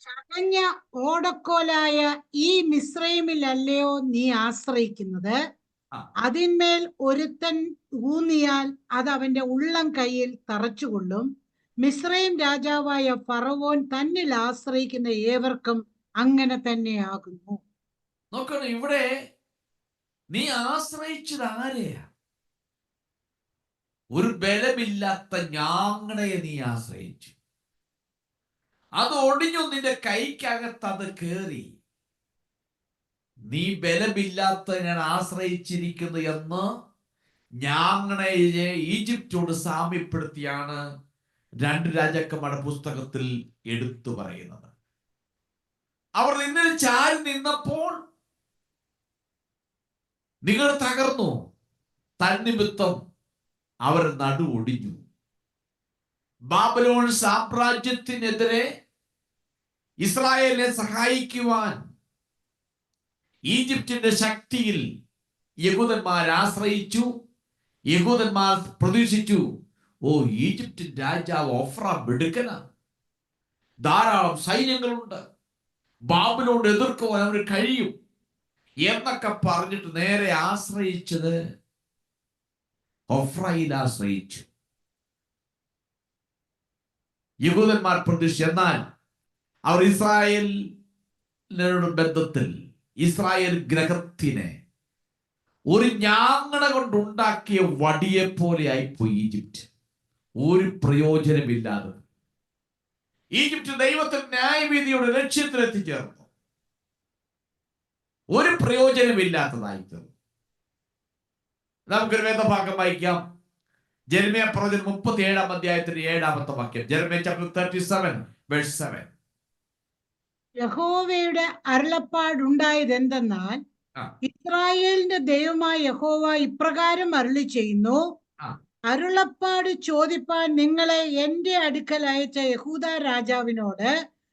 ചകഞ്ഞ ഓടക്കോലായ ഈ മിസ്രയീമിലല്ലയോ നീ ആശ്രയിക്കുന്നത്? അതിന്മേൽ ഒരുത്തൻ ഊന്നിയാൽ അത് അവന്റെ ഉള്ളം കയ്യിൽ തറച്ചുകൊള്ളും. മിസ്രയീം രാജാവായ ഫറവോൻ തന്നിൽ ആശ്രയിക്കുന്ന ഏവർക്കും അങ്ങനെ തന്നെയാകുന്നു. നോക്കണം, ഇവിടെ നീ ആശ്രയിച്ചത് ആരെയാ? ഒരു ബലമില്ലാത്ത ഞാങ്ങളെ നീ ആശ്രയിച്ചു. അത് ഒടിഞ്ഞു, നിന്റെ കൈക്കകത്ത് അത് കേറി. നീ ബലമില്ലാത്ത ഞാൻ ആശ്രയിച്ചിരിക്കുന്നു എന്ന് ഞാങ്ങളെ ഈജിപ്റ്റോട് സാമ്യപ്പെടുത്തിയാണ് 2 രാജാക്കന്മാരുടെ പുസ്തകത്തിൽ എടുത്തു പറയുന്നത്. അവർ നിന്നിൽ ചാരി നിന്നപ്പോൾ നിങ്ങൾ തകർന്നു. തന്നിമിത്തം അവർ നടുവൊടിഞ്ഞു. ബാബിലോൺ സാമ്രാജ്യത്തിനെതിരെ ഇസ്രായേലിനെ സഹായിക്കുവാൻ ഈജിപ്തിന്റെ ശക്തിയിൽ യഹൂദന്മാർ ആശ്രയിച്ചു. യഹൂദന്മാർ പ്രതീക്ഷിച്ചു, ഓ, ഈജിപ്തിൻ രാജാവ് ഒഫ്ര മിടുക്കന, ധാരാളം സൈന്യങ്ങളുണ്ട്, ബാബിലോൺ എതിർക്കുവാൻ അവന് കഴിയും എന്നൊക്കെ പറഞ്ഞിട്ട് നേരെ ആശ്രയിച്ചത് ഒഫ്രയിൽ ആശ്രയിച്ചു. യഹൂദന്മാർ പ്രതീക്ഷിച്ചു. എന്നാൽ അവർ ഇസ്രായേലിനോട് ബന്ധത്തിൽ ഇസ്രായേൽ ഗ്രഹത്തിനെ ഒരു ഞാങ്ങണ കൊണ്ടുണ്ടാക്കിയ വടിയെ പോലെ ആയിപ്പോയി ഈജിപ്റ്റ്. ഒരു പ്രയോജനമില്ലാതെ ഈജിപ്റ്റ് ദൈവത്തിൽ ന്യായവിധിയുടെ ലക്ഷ്യത്തിൽ എത്തിച്ചേർന്നു. ഒരു പ്രയോജനമില്ലാത്തതായി തീർന്നു. നമുക്കൊരു വേദഭാഗം വായിക്കാം. ജെരമ്യാ പ്രവചനം 37-ാം അധ്യായത്തിന്റെ 7-ാമത്തെ വാക്യം. ജെരമ്യാ ചാപ്റ്റർ 37 verse 7. യഹോവയുടെ അരുളപ്പാടുണ്ടായത് എന്തെന്നാൽ, ഇസ്രായേലിന്റെ ദൈവമായ യഹോവ ഇപ്രകാരം അരുളി ചെയ്യുന്നു, അരുളപ്പാട് ചോദിപ്പാൻ നിങ്ങളെ എന്റെ അടുക്കൽ അയച്ച യഹൂദ രാജാവിനോട്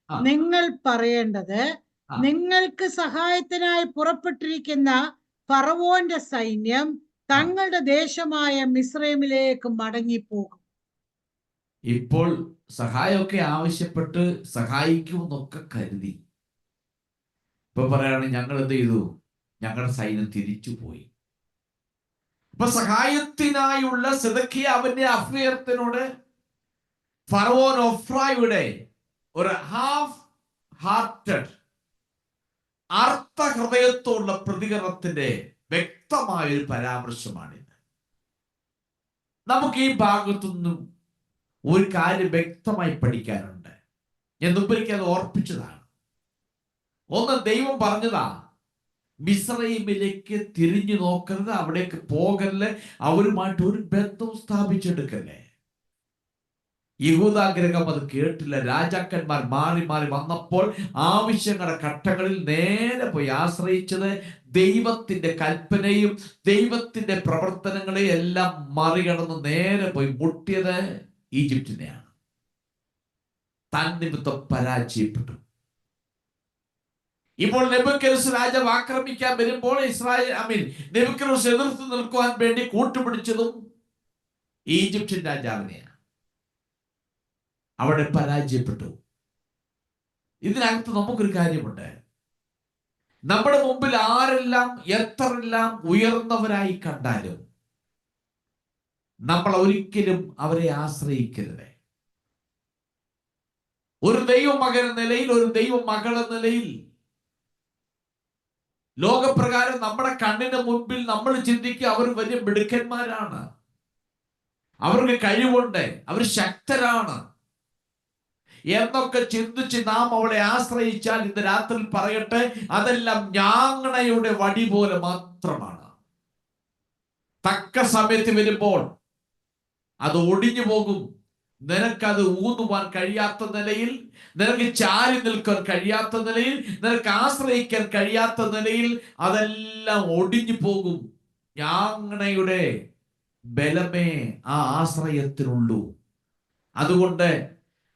നിങ്ങൾ പറയേണ്ടത്, നിങ്ങൾക്ക് സഹായത്തിനായി പുറപ്പെട്ടിരിക്കുന്ന ഫറവോന്റെ സൈന്യം തങ്ങളുടെ ദേശമായ മിസ്രൈമിലേക്ക് മടങ്ങിപ്പോകും. ഇപ്പോൾ സഹായമൊക്കെ ആവശ്യപ്പെട്ട് സഹായിക്കുമെന്നൊക്കെ കരുതി. ഇപ്പൊ പറയാണ്, ഞങ്ങൾ എന്ത് ചെയ്തു? ഞങ്ങളുടെ സൈന്യം തിരിച്ചുപോയി. അപ്പൊ സഹായത്തിനായുള്ള സിദെക്കീയാവിന്റെ അഭ്യർത്ഥനയോട് ഫറവോൻ ഒഫ്രയുടെ ഒരു ഹാഫ് ഹാർട്ടഡ് അർത്ഥഹൃദയത്തോടുള്ള പ്രതികരണത്തിന്റെ വ്യക്തമായ ഒരു പരാമർശമാണിത്. നമുക്ക് ഈ ഭാഗത്തുനിന്നും ഒരു കാര്യം വ്യക്തമായി പഠിക്കാനുണ്ട്. ഞാൻ മുമ്പൊരിക്കൽ അത് ഓർപ്പിച്ചതാണ്. ഒന്ന്, ദൈവം പറഞ്ഞതാ, മിസ്രയീമിലേക്ക് തിരിഞ്ഞു നോക്കരുത്, അവിടേക്ക് പോകല്ലേ, അവരുമായിട്ട് ഒരു ബന്ധം സ്ഥാപിച്ചെടുക്കല്ലേ. യഹൂദാഗ്രഹം അത് കേട്ടില്ല. രാജാക്കന്മാർ മാറി മാറി വന്നപ്പോൾ ആവശ്യങ്ങളുടെ ഘട്ടങ്ങളിൽ നേരെ പോയി ആശ്രയിച്ചത് ദൈവത്തിന്റെ കൽപ്പനയും ദൈവത്തിന്റെ പ്രവർത്തനങ്ങളെയും എല്ലാം മറികടന്ന് നേരെ പോയി മുട്ടിയത് ഈജിപ്തിനെയാണ്. തന്നിമിത്തം പരാജയപ്പെട്ടു. ഇപ്പോൾ നെബൂഖദ്നേസർ രാജാവ് ആക്രമിക്കാൻ വരുമ്പോൾ നെബൂഖദ്നേസർ എതിർത്ത് നിൽക്കുവാൻ വേണ്ടി കൂട്ടുപിടിച്ചതും ഈജിപ്ഷ്യൻ രാജാവിനെയാണ്. അവിടെ പരാജയപ്പെട്ടു. ഇതിനകത്ത് നമുക്കൊരു കാര്യമുണ്ട്. നമ്മുടെ മുമ്പിൽ ആരെല്ലാം എത്രയെല്ലാം ഉയർന്നവരായി കണ്ടാലും നമ്മൾ ഒരിക്കലും അവരെ ആശ്രയിക്കരുത്. ഒരു ദൈവമകൻ എന്ന നിലയിൽ, ഒരു ദൈവമകൾ എന്ന നിലയിൽ, ലോകപ്രകാരം നമ്മുടെ കണ്ണിന് മുൻപിൽ നമ്മൾ ചിന്തിക്കുക അവർ വലിയ മിടുക്കന്മാരാണ്, അവർക്ക് കഴിവുണ്ട്, അവർ ശക്തരാണ് എന്നൊക്കെ ചിന്തിച്ച് നാം അവളെ ആശ്രയിച്ചാൽ ഇന്ന് രാത്രി പറയട്ടെ, അതെല്ലാം ഞാങ്ങണയുടെ വടി പോലെ മാത്രമാണ്. തക്ക സമയത്ത് വരുമ്പോൾ അത് ഒടിഞ്ഞു പോകും. നിനക്കത് ഊന്നുവാൻ കഴിയാത്ത നിലയിൽ, നിനക്ക് ചാരി നിൽക്കാൻ കഴിയാത്ത നിലയിൽ, നിനക്ക് ആശ്രയിക്കാൻ കഴിയാത്ത നിലയിൽ അതെല്ലാം ഒടിഞ്ഞു പോകും. ഞാങ്ങണയുടെ ബലമേ ആ ആശ്രയത്തിനുള്ളൂ. അതുകൊണ്ട്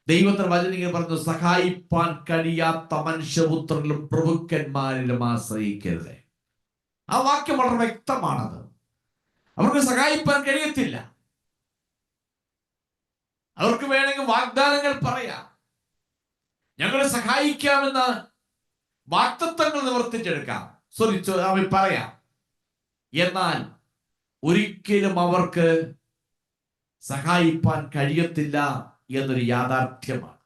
ദൈവത്തിന്റെ വചനം പറഞ്ഞു, സഹായിപ്പാൻ കഴിയാത്ത മനുഷ്യപുത്രരിലും പ്രഭുക്കന്മാരിലും ആശ്രയിക്കരുത്. ആ വാക്യം വളരെ വ്യക്തമാണത്. അവർക്ക് സഹായിപ്പാൻ കഴിയത്തില്ല. അവർക്ക് വേണമെങ്കിൽ വാഗ്ദാനങ്ങൾ പറയാം, ഞങ്ങളെ സഹായിക്കാമെന്ന് വാഗ്ദത്തങ്ങൾ നിവർത്തിച്ചെടുക്കാം, പറയാം. എന്നാൽ ഒരിക്കലും അവർക്ക് സഹായിപ്പാൻ കഴിയത്തില്ല എന്നൊരു യാഥാർത്ഥ്യമാണ്.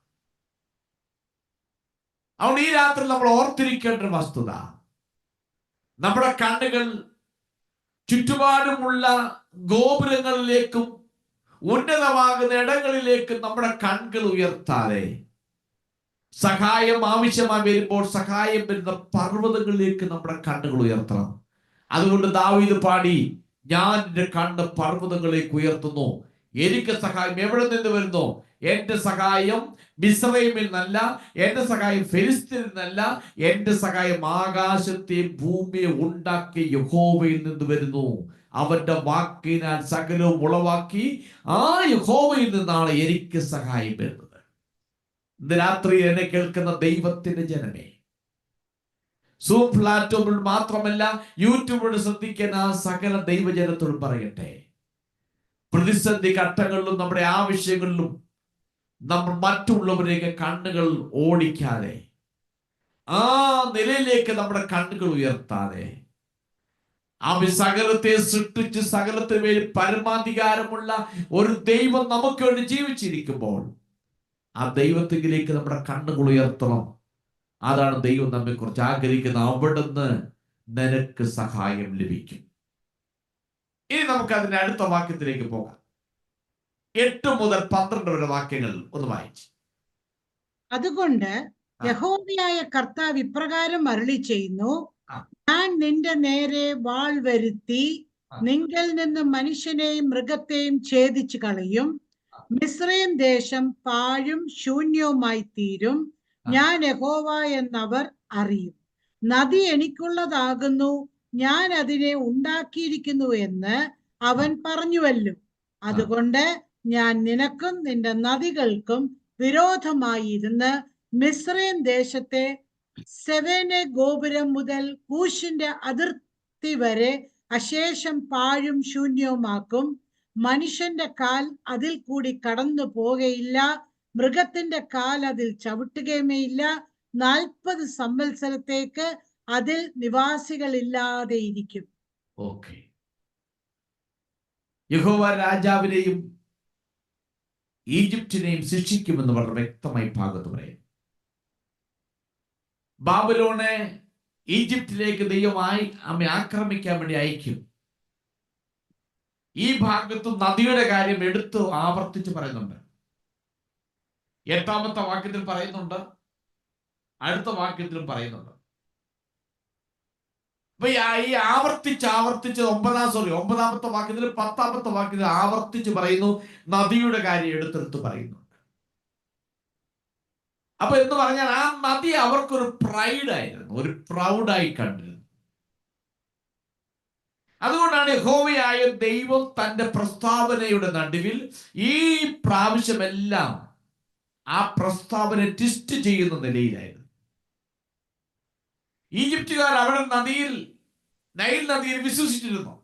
അതുകൊണ്ട് ഈ രാത്രി നമ്മൾ ഓർത്തിരിക്കേണ്ട ഒരു വസ്തുത, നമ്മുടെ കണ്ണുകൾ ചുറ്റുപാടുമുള്ള ഗോപുരങ്ങളിലേക്കും ഉന്നതമാകുന്ന ഇടങ്ങളിലേക്ക് നമ്മുടെ കണ്ണുകൾ ഉയർത്താതെ, സഹായം ആവശ്യമായി വരുമ്പോൾ സഹായം വരുന്ന പർവ്വതങ്ങളിലേക്ക് നമ്മുടെ കണ്ണുകൾ ഉയർത്തണം. അതുകൊണ്ട് ദാവീദ് പാടി, ഞാൻ എൻ്റെ കണ്ണ് പർവ്വതങ്ങളിലേക്ക് ഉയർത്തുന്നു, എനിക്ക് സഹായം എവിടെ നിന്ന് വരുന്നു? എന്റെ സഹായം മിസ്രയീമിൽ നിന്നല്ല, എന്റെ സഹായം ഫെലിസ്തീനിൽ നിന്നല്ല, എന്റെ സഹായം ആകാശത്തെയും ഭൂമിയെ ഉണ്ടാക്കിയ യഹോവയിൽ നിന്ന് വരുന്നു. അവന്റെ വാക്കിനാൽ സകലവും ഉളവാക്കി ആ യഹോവയിൽ നിന്നാണ് എനിക്ക് സഹായം വരുന്നത്. ഇന്ന് രാത്രി എന്നെ കേൾക്കുന്ന ദൈവത്തിന്റെ ജനമേ, സൂം പ്ലാറ്റ്ഫോമിൽ മാത്രമല്ല യൂട്യൂബിലൂടെ ശ്രദ്ധിക്കുന്ന ആ സകല ദൈവജനത്തോട് പറയട്ടെ, പ്രതിസന്ധി ഘട്ടങ്ങളിലും നമ്മുടെ ആവശ്യങ്ങളിലും നമ്മൾ മറ്റുള്ളവരെയൊക്കെ കണ്ണുകൾ ഓടിക്കാതെ, ആ നിലയിലേക്ക് നമ്മുടെ കണ്ണുകൾ ഉയർത്താതെ, സകലത്തെ സൃഷ്ടിച്ച് സകലത്തിന് മേൽ പരമാധികാരമുള്ള ഒരു ദൈവം നമുക്ക് വേണ്ടി ജീവിച്ചിരിക്കുമ്പോൾ ആ ദൈവത്തിലേക്ക് നമ്മുടെ കണ്ണുകൾ ഉയർത്തണം. അതാണ് ദൈവം നമ്മെ കുറിച്ച് ആഗ്രഹിക്കുന്നത്. അവിടുന്ന് നിനക്ക് സഹായം ലഭിക്കും. ഇനി നമുക്ക് അതിന്റെ അടുത്ത വാക്യത്തിലേക്ക് പോകാം. 8 മുതൽ 12 വരെ വാക്യങ്ങൾ ഒന്ന് വായിച്ചു. അതുകൊണ്ട് യഹോവയായ കർത്താവ് ഇപ്രകാരം അരുളി ചെയ്യുന്നു, ഞാൻ നിന്റെ നേരെ വാൾ വരുത്തി നിങ്കിൽ നിന്ന് മനുഷ്യനെയും മൃഗത്തെയും ഛേദിച്ചു കളയും. മിസ്രയീം ദേശം പാഴും ശൂന്യവുമായി തീരും. ഞാൻ യഹോവ എന്നവർ അറിയും. നദി എനിക്കുള്ളതാകുന്നു, ഞാൻ അതിനെ ഉണ്ടാക്കിയിരിക്കുന്നു എന്ന് അവൻ പറഞ്ഞുവല്ലോ. അതുകൊണ്ട് ഞാൻ നിനക്കും നിന്റെ നദികൾക്കും വിരോധമായി ഇരുന്ന് മിസ്രയീം ദേശത്തെ സെവേനെ ഗോപുരം മുതൽ കൂശിന്റെ അതിർത്തി വരെ അശേഷം പാഴും ശൂന്യവുമാക്കും. മനുഷ്യന്റെ കാൽ അതിൽ കൂടി കടന്നു പോകയില്ല, മൃഗത്തിന്റെ കാൽ അതിൽ ചവിട്ടുകയുമേയില്ല. 40 സംവത്സരത്തേക്ക് അതിൽ നിവാസികളില്ലാതെ ഇരിക്കും. ഓക്കെ, യഹോവ രാജാവിനെയും ഈജിപ്തിനെയും ശിക്ഷിക്കുമെന്ന് വളരെ വ്യക്തമായി ഭാഗത്ത് പറയും. ബാബിലോണെ ഈജിപ്തിലേക്ക് ദൈവമായി അമ്മ ആക്രമിക്കാൻ വേണ്ടി അയക്കും. ഈ ഭാഗത്ത് നദിയുടെ കാര്യം എടുത്ത് ആവർത്തിച്ച് പറയുന്നുണ്ട്. 8-ാമത്തെ വാക്യത്തിൽ പറയുന്നുണ്ട്, അടുത്ത വാക്യത്തിലും പറയുന്നുണ്ട്. അപ്പൊ ഈ ആവർത്തിച്ച് 9-ാമത്തെ വാക്യത്തിൽ 10-ാമത്തെ വാക്യത്തിൽ ആവർത്തിച്ച് പറയുന്നു, നദിയുടെ കാര്യം എടുത്തെടുത്ത് പറയുന്നുണ്ട്. അപ്പൊ എന്ന് പറഞ്ഞാൽ ആ നദി അവർക്കൊരു പ്രൈഡായിരുന്നു, ഒരു പ്രൗഡായി കണ്ടിരുന്നു. അതുകൊണ്ടാണ് യഹോവയായ ദൈവം തന്റെ പ്രസ്താവനയുടെ നടുവിൽ ഈ പ്രാവശ്യമെല്ലാം ആ പ്രസ്താവന ട്വിസ്റ്റ് ചെയ്യുന്ന നിലയിലായിരുന്നു. ഈജിപ്തുകാർ അവിടെ നൈൽ നദിയിൽ വിശ്വസിച്ചിരുന്നു.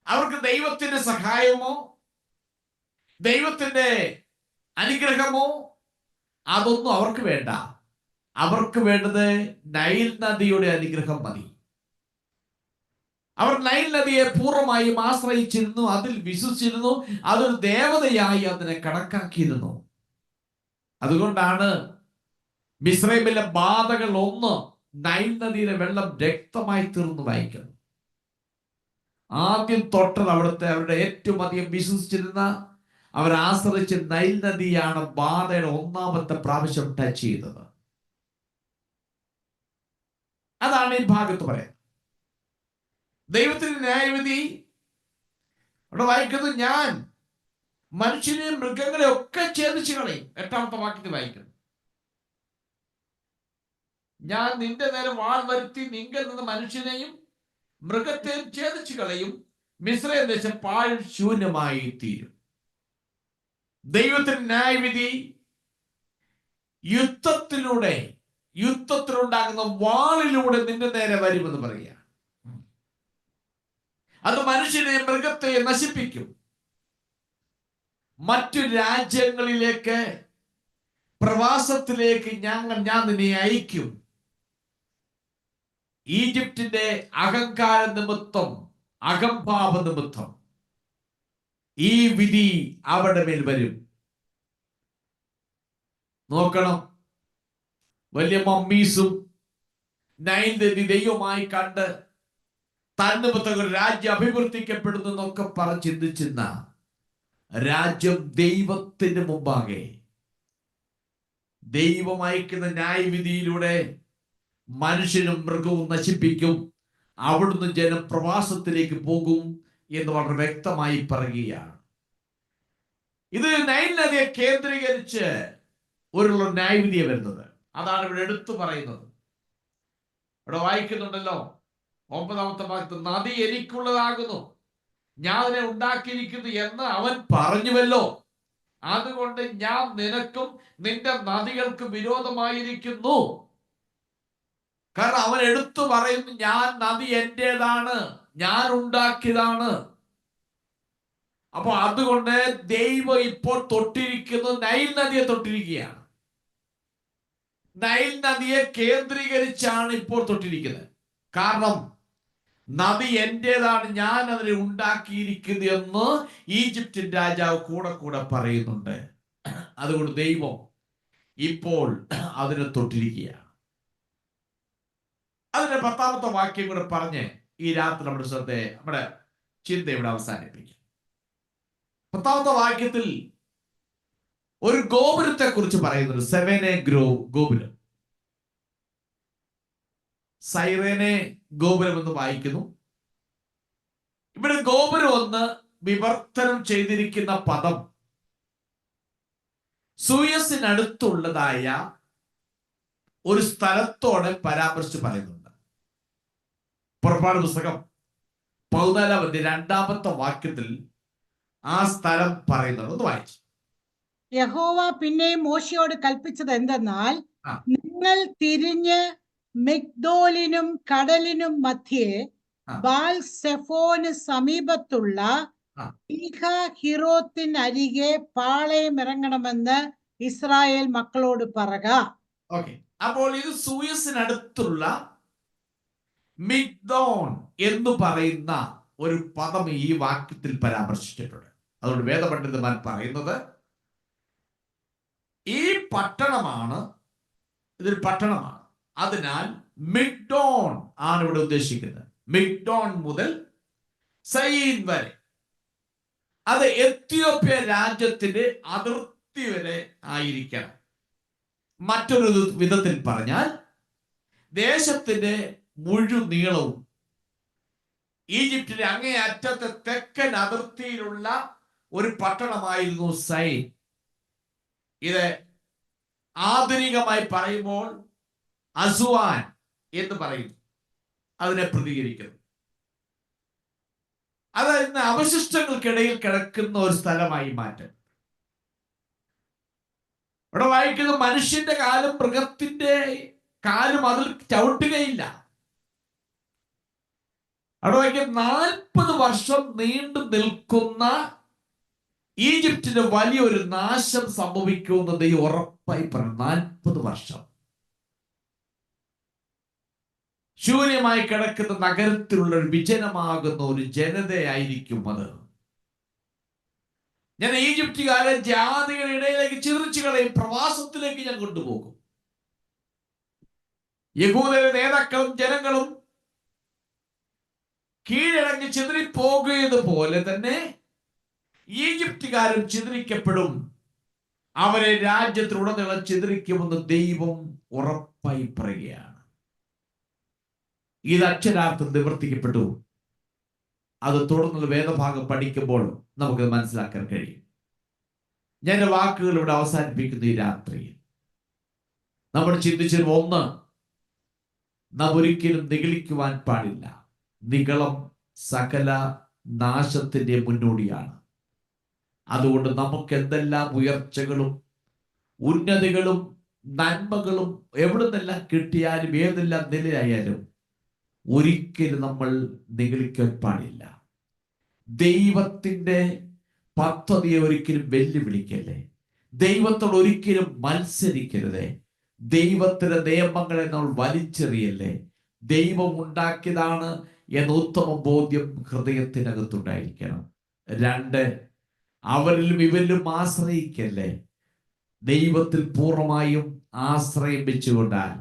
അവർക്ക് ദൈവത്തിന്റെ സഹായമോ ദൈവത്തിന്റെ അനുഗ്രഹമോ അതൊന്നും അവർക്ക് വേണ്ട. അവർക്ക് വേണ്ടത് നൈൽ നദിയുടെ അനുഗ്രഹം മതി. അവർ നൈൽ നദിയെ പൂർണ്ണമായും ആശ്രയിച്ചിരുന്നു, അതിൽ വിശ്വസിച്ചിരുന്നു, അതൊരു ദേവതയായി അതിനെ കണക്കാക്കിയിരുന്നു. അതുകൊണ്ടാണ് മിസ്രൈമിലെ ബാധകൾ ഒന്ന് നൈൽ നദിയിലെ വെള്ളം രക്തമായി തീർന്നു വായിക്കുന്നത്. ആദ്യം തൊട്ടത് അവരുടെ ഏറ്റവും അധികം വിശ്വസിച്ചിരുന്ന, അവർ ആശ്രയിച്ച നൈൽ നദിയാണ് ബാധയുടെ ഒന്നാമത്തെ പ്രാവശ്യം ടച്ച് ചെയ്തത്. അതാണ് ഈ ഭാഗത്ത് പറയാം. ദൈവത്തിന്റെ ന്യായവിധി അവിടെ വായിക്കുന്നത്, ഞാൻ മനുഷ്യനെയും മൃഗങ്ങളെ ഒക്കെ ഛേദിച്ചു കളയും. 8-ാമത്തെ വാക്യത്തിൽ വായിക്കുന്നു, ഞാൻ നിന്റെ നേരെ വാൾ വരുത്തി നിങ്കിൽ നിന്ന് മനുഷ്യനെയും മൃഗത്തെയും ഛേദിച്ചു കളയും. മിസ്രയീം ദേശം പാഴ് ശൂന്യമായി തീരും. ദൈവത്തിന്റെ ന്യായവിധി യുദ്ധത്തിലുണ്ടാകുന്ന വാളിലൂടെ നിന്റെ നേരെ വരുമെന്ന് പറയുക. അത് മനുഷ്യനെയും മൃഗത്തെയും നശിപ്പിക്കും. മറ്റു രാജ്യങ്ങളിലേക്ക്, പ്രവാസത്തിലേക്ക് ഞാൻ നിന്നെ അയക്കും. ഈജിപ്തിന്റെ അഹങ്കാര നിമിത്തം, അഹംഭാവ നിമിത്തം ഈ വിധി അവരുടെ മേൽ വരും. നോക്കണം, വലിയ മമ്മീസും നൈൽ നദി ദൈവമായി കണ്ട് തന്നിമിത്തം ഒരു രാജ്യം അഭിവൃദ്ധിക്കപ്പെടുന്നു എന്നൊക്കെ പറഞ്ഞ് ചിന്തിച്ചിരുന്ന രാജ്യം ദൈവത്തിന് മുമ്പാകെ ദൈവം അയക്കുന്ന ന്യായവിധിയിലൂടെ മനുഷ്യനും മൃഗവും നശിപ്പിക്കും. അവിടുന്ന് ജനം പ്രവാസത്തിലേക്ക് പോകും എന്ന് വളരെ വ്യക്തമായി പറയുകയാണ്. ഇത് നൈൽ നദിയെ കേന്ദ്രീകരിച്ച് ഒരു ന്യായവിധിയെ വരുന്നത്. അതാണ് ഇവിടെ എടുത്തു പറയുന്നത്. ഇവിടെ വായിക്കുന്നുണ്ടല്ലോ 9-ാമത്തെ ഭാഗത്ത്, നദി എനിക്കുള്ളതാകുന്നു, ഞാൻ അതിനെ ഉണ്ടാക്കിയിരിക്കുന്നു എന്ന് അവൻ പറഞ്ഞുവല്ലോ. അതുകൊണ്ട് ഞാൻ നിനക്കും നിന്റെ നദികൾക്ക് വിരോധമായിരിക്കുന്നു. കാരണം അവൻ എടുത്തു പറയുന്നു, നദി എന്റേതാണ്, ഞാൻ ഉണ്ടാക്കിയതാണ്. അപ്പൊ അതുകൊണ്ട് ദൈവം ഇപ്പോൾ തൊട്ടിരിക്കുന്നത് നൈൽ നദിയെ തൊട്ടിരിക്കുകയാണ്. നൈൽ നദിയെ കേന്ദ്രീകരിച്ചാണ് ഇപ്പോൾ തൊട്ടിരിക്കുന്നത്. കാരണം നദി എന്റേതാണ്, ഞാൻ അതിനെ ഉണ്ടാക്കിയിരിക്കുന്നു എന്ന് ഈജിപ്തിൻ രാജാവ് കൂടെ പറയുന്നുണ്ട്. അതുകൊണ്ട് ദൈവം ഇപ്പോൾ അതിനെ തൊട്ടിരിക്കുകയാണ്. അതിന്റെ 10-ാമത്തെ വാക്യം കൂടെ പറഞ്ഞ് ഈ രാത്രി നമ്മുടെ ചിന്ത ഇവിടെ അവസാനിപ്പിക്കും. 10-ാമത്തെ വാക്യത്തിൽ ഒരു ഗോപുരത്തെ കുറിച്ച് പറയുന്നുണ്ട്. സെവനെ ഗോപുരം, സൈറേനെ ഗോപുരം എന്ന് വായിക്കുന്നു. ഇവിടെ ഗോപുരം ഒന്ന് വിവർത്തനം ചെയ്തിരിക്കുന്ന പദം സൂയസിനടുത്തുള്ളതായ ഒരു സ്ഥലത്തോടെ പരാമർശിച്ച് പറയുന്നുണ്ട്. പുറപ്പാട് പുസ്തകം 14-ാം അധ്യായം 2-ാമത്തെ വാക്യത്തിൽ ആ സ്ഥലം പറയുന്നത് ഒന്ന് വായിച്ചു. യഹോവ പിന്നെയും മോശയോട് കൽപ്പിച്ചത് എന്തെന്നാൽ, നിങ്ങൾ തിരിഞ്ഞ് മിഗ്ദോലിനും കടലിനും മധ്യേ ബാൽ സെഫോന് സമീപത്തുള്ള ഹിറോത്തിനരികെ പാളയമിറങ്ങണമെന്ന് ഇസ്രായേൽ മക്കളോട് പറക. ഓക്കെ, അപ്പോൾ ഇത് സൂയസിനടുത്തുള്ള മിഗ്ദോൻ എന്ന് പറയുന്ന ഒരു പദം ഈ വാക്യത്തിൽ പരാമർശിച്ചിട്ടുണ്ട്. അതുകൊണ്ട് വേദപണ്ഡിതന്മാർ പറയുന്നത് ഈ പട്ടണമാണ്, ഇതൊരു പട്ടണമാണ്. അതിനാൽ മിഗ്ദോൻ ആണ് ഇവിടെ ഉദ്ദേശിക്കുന്നത്. മിഗ്ദോൻ മുതൽ സയീൻ വരെ, അത് എത്യോപ്യ രാജ്യത്തിന്റെ അതിർത്തി വരെ ആയിരിക്കണം. മറ്റൊരു വിധത്തിൽ പറഞ്ഞാൽ ദേശത്തിന്റെ മുഴുനീളവും ഈജിപ്തിലെ അങ്ങേ അറ്റത്തെ തെക്കൻ അതിർത്തിയിലുള്ള ഒരു പട്ടണമായിരുന്നു സൈൻ. ഇത് ആധുനികമായി പറയുമ്പോൾ അസുവാൻ എന്ന് പറയുന്നു, അതിനെ പ്രതികരിക്കുന്നു. അത് ഇന്ന് അവശിഷ്ടങ്ങൾക്കിടയിൽ കിടക്കുന്ന ഒരു സ്ഥലമായി മാറ്റും. ഇവിടെ വായിക്കുന്നത് മനുഷ്യന്റെ കാലം മൃഗത്തിന്റെ കാലും അതിൽ ചവിട്ടുകയില്ല. അവിടെ 40 വർഷം നീണ്ടു നിൽക്കുന്ന ഈജിപ്തിന് വലിയൊരു നാശം സംഭവിക്കുമെന്ന് ദൈവം ഉറപ്പായി പറഞ്ഞു. 40 വർഷം ശൂന്യമായി കിടക്കുന്ന നഗരത്തിലുള്ള ഒരു വിജനമാകുന്ന ഒരു ജനതയായിരിക്കും അത്. ഞാൻ ഈജിപ്തുകാരെ ജാതികളുടെ ഇടയിലേക്ക് ചിതറിച്ചു കളയും, പ്രവാസത്തിലേക്ക് ഞാൻ കൊണ്ടുപോകും. യഹൂദരുടെ നേതാക്കളും ജനങ്ങളും കീഴടങ്ങി ചിതറിപ്പോകുന്നത് തന്നെ ഈജിപ്തുകാരും ചിതറിക്കപ്പെടും. അവരെ രാജ്യത്തിലുടനീളം ചിതറിക്കുമെന്ന് ദൈവം ഉറപ്പായി പറയുകയാണ്. ഇത് അക്ഷരാർത്ഥം നിവർത്തിക്കപ്പെട്ടു. അത് തുടർന്നുള്ള വേദഭാഗം പഠിക്കുമ്പോൾ നമുക്കത് മനസ്സിലാക്കാൻ കഴിയും. ഞാൻ എൻ്റെ വാക്കുകൾ ഇവിടെ അവസാനിപ്പിക്കുന്ന ഈ രാത്രിയിൽ നമ്മൾ ചിന്തിച്ചത്, ഒന്ന്, നാം ഒരിക്കലും നിഗളിക്കുവാൻ പാടില്ല. നിഗളം സകല നാശത്തിന്റെ മുന്നോടിയാണ്. അതുകൊണ്ട് നമുക്ക് എന്തെല്ലാം ഉയർച്ചകളും ഉന്നതികളും നന്മകളും എവിടെ നിന്നെല്ലാം കിട്ടിയാലും ഏതെല്ലാം നിലയായാലും ഒരിക്കലും നമ്മൾ നിഗളിക്കാൻ പാടില്ല. ദൈവത്തിന്റെ പദ്ധതിയെ ഒരിക്കലും വെല്ലുവിളിക്കല്ലേ. ദൈവത്തോട് ഒരിക്കലും മത്സരിക്കരുതേ. ദൈവത്തിന്റെ നിയമങ്ങളെ നമ്മൾ വലിച്ചെറിയല്ലേ. ദൈവം ഉണ്ടാക്കിയതാണ് എന്ന ഉത്തമ ബോധ്യം ഹൃദയത്തിനകത്തുണ്ടായിരിക്കണം. 2, അവരിലും ഇവരിലും ആശ്രയിക്കല്ലേ. ദൈവത്തിൽ പൂർണ്ണമായും ആശ്രയം വെച്ചുകൊണ്ടാൽ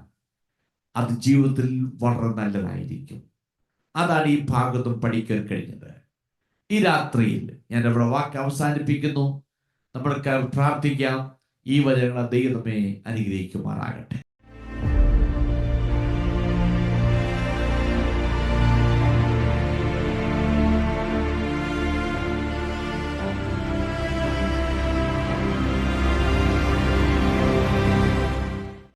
അത് ജീവിതത്തിൽ വളരെ നല്ലതായിരിക്കും. അതാണ് ഈ ഭാഗത്തും പഠിക്കാൻ കഴിഞ്ഞത്. ഈ രാത്രിയിൽ ഞാൻ അവിടെ വാക്ക് അവസാനിപ്പിക്കുന്നു. നമ്മൾക്ക് പ്രാർത്ഥിക്കാം. ഈ വചനങ്ങൾ ദൈവമേ അനുഗ്രഹിക്കുമാറാകട്ടെ.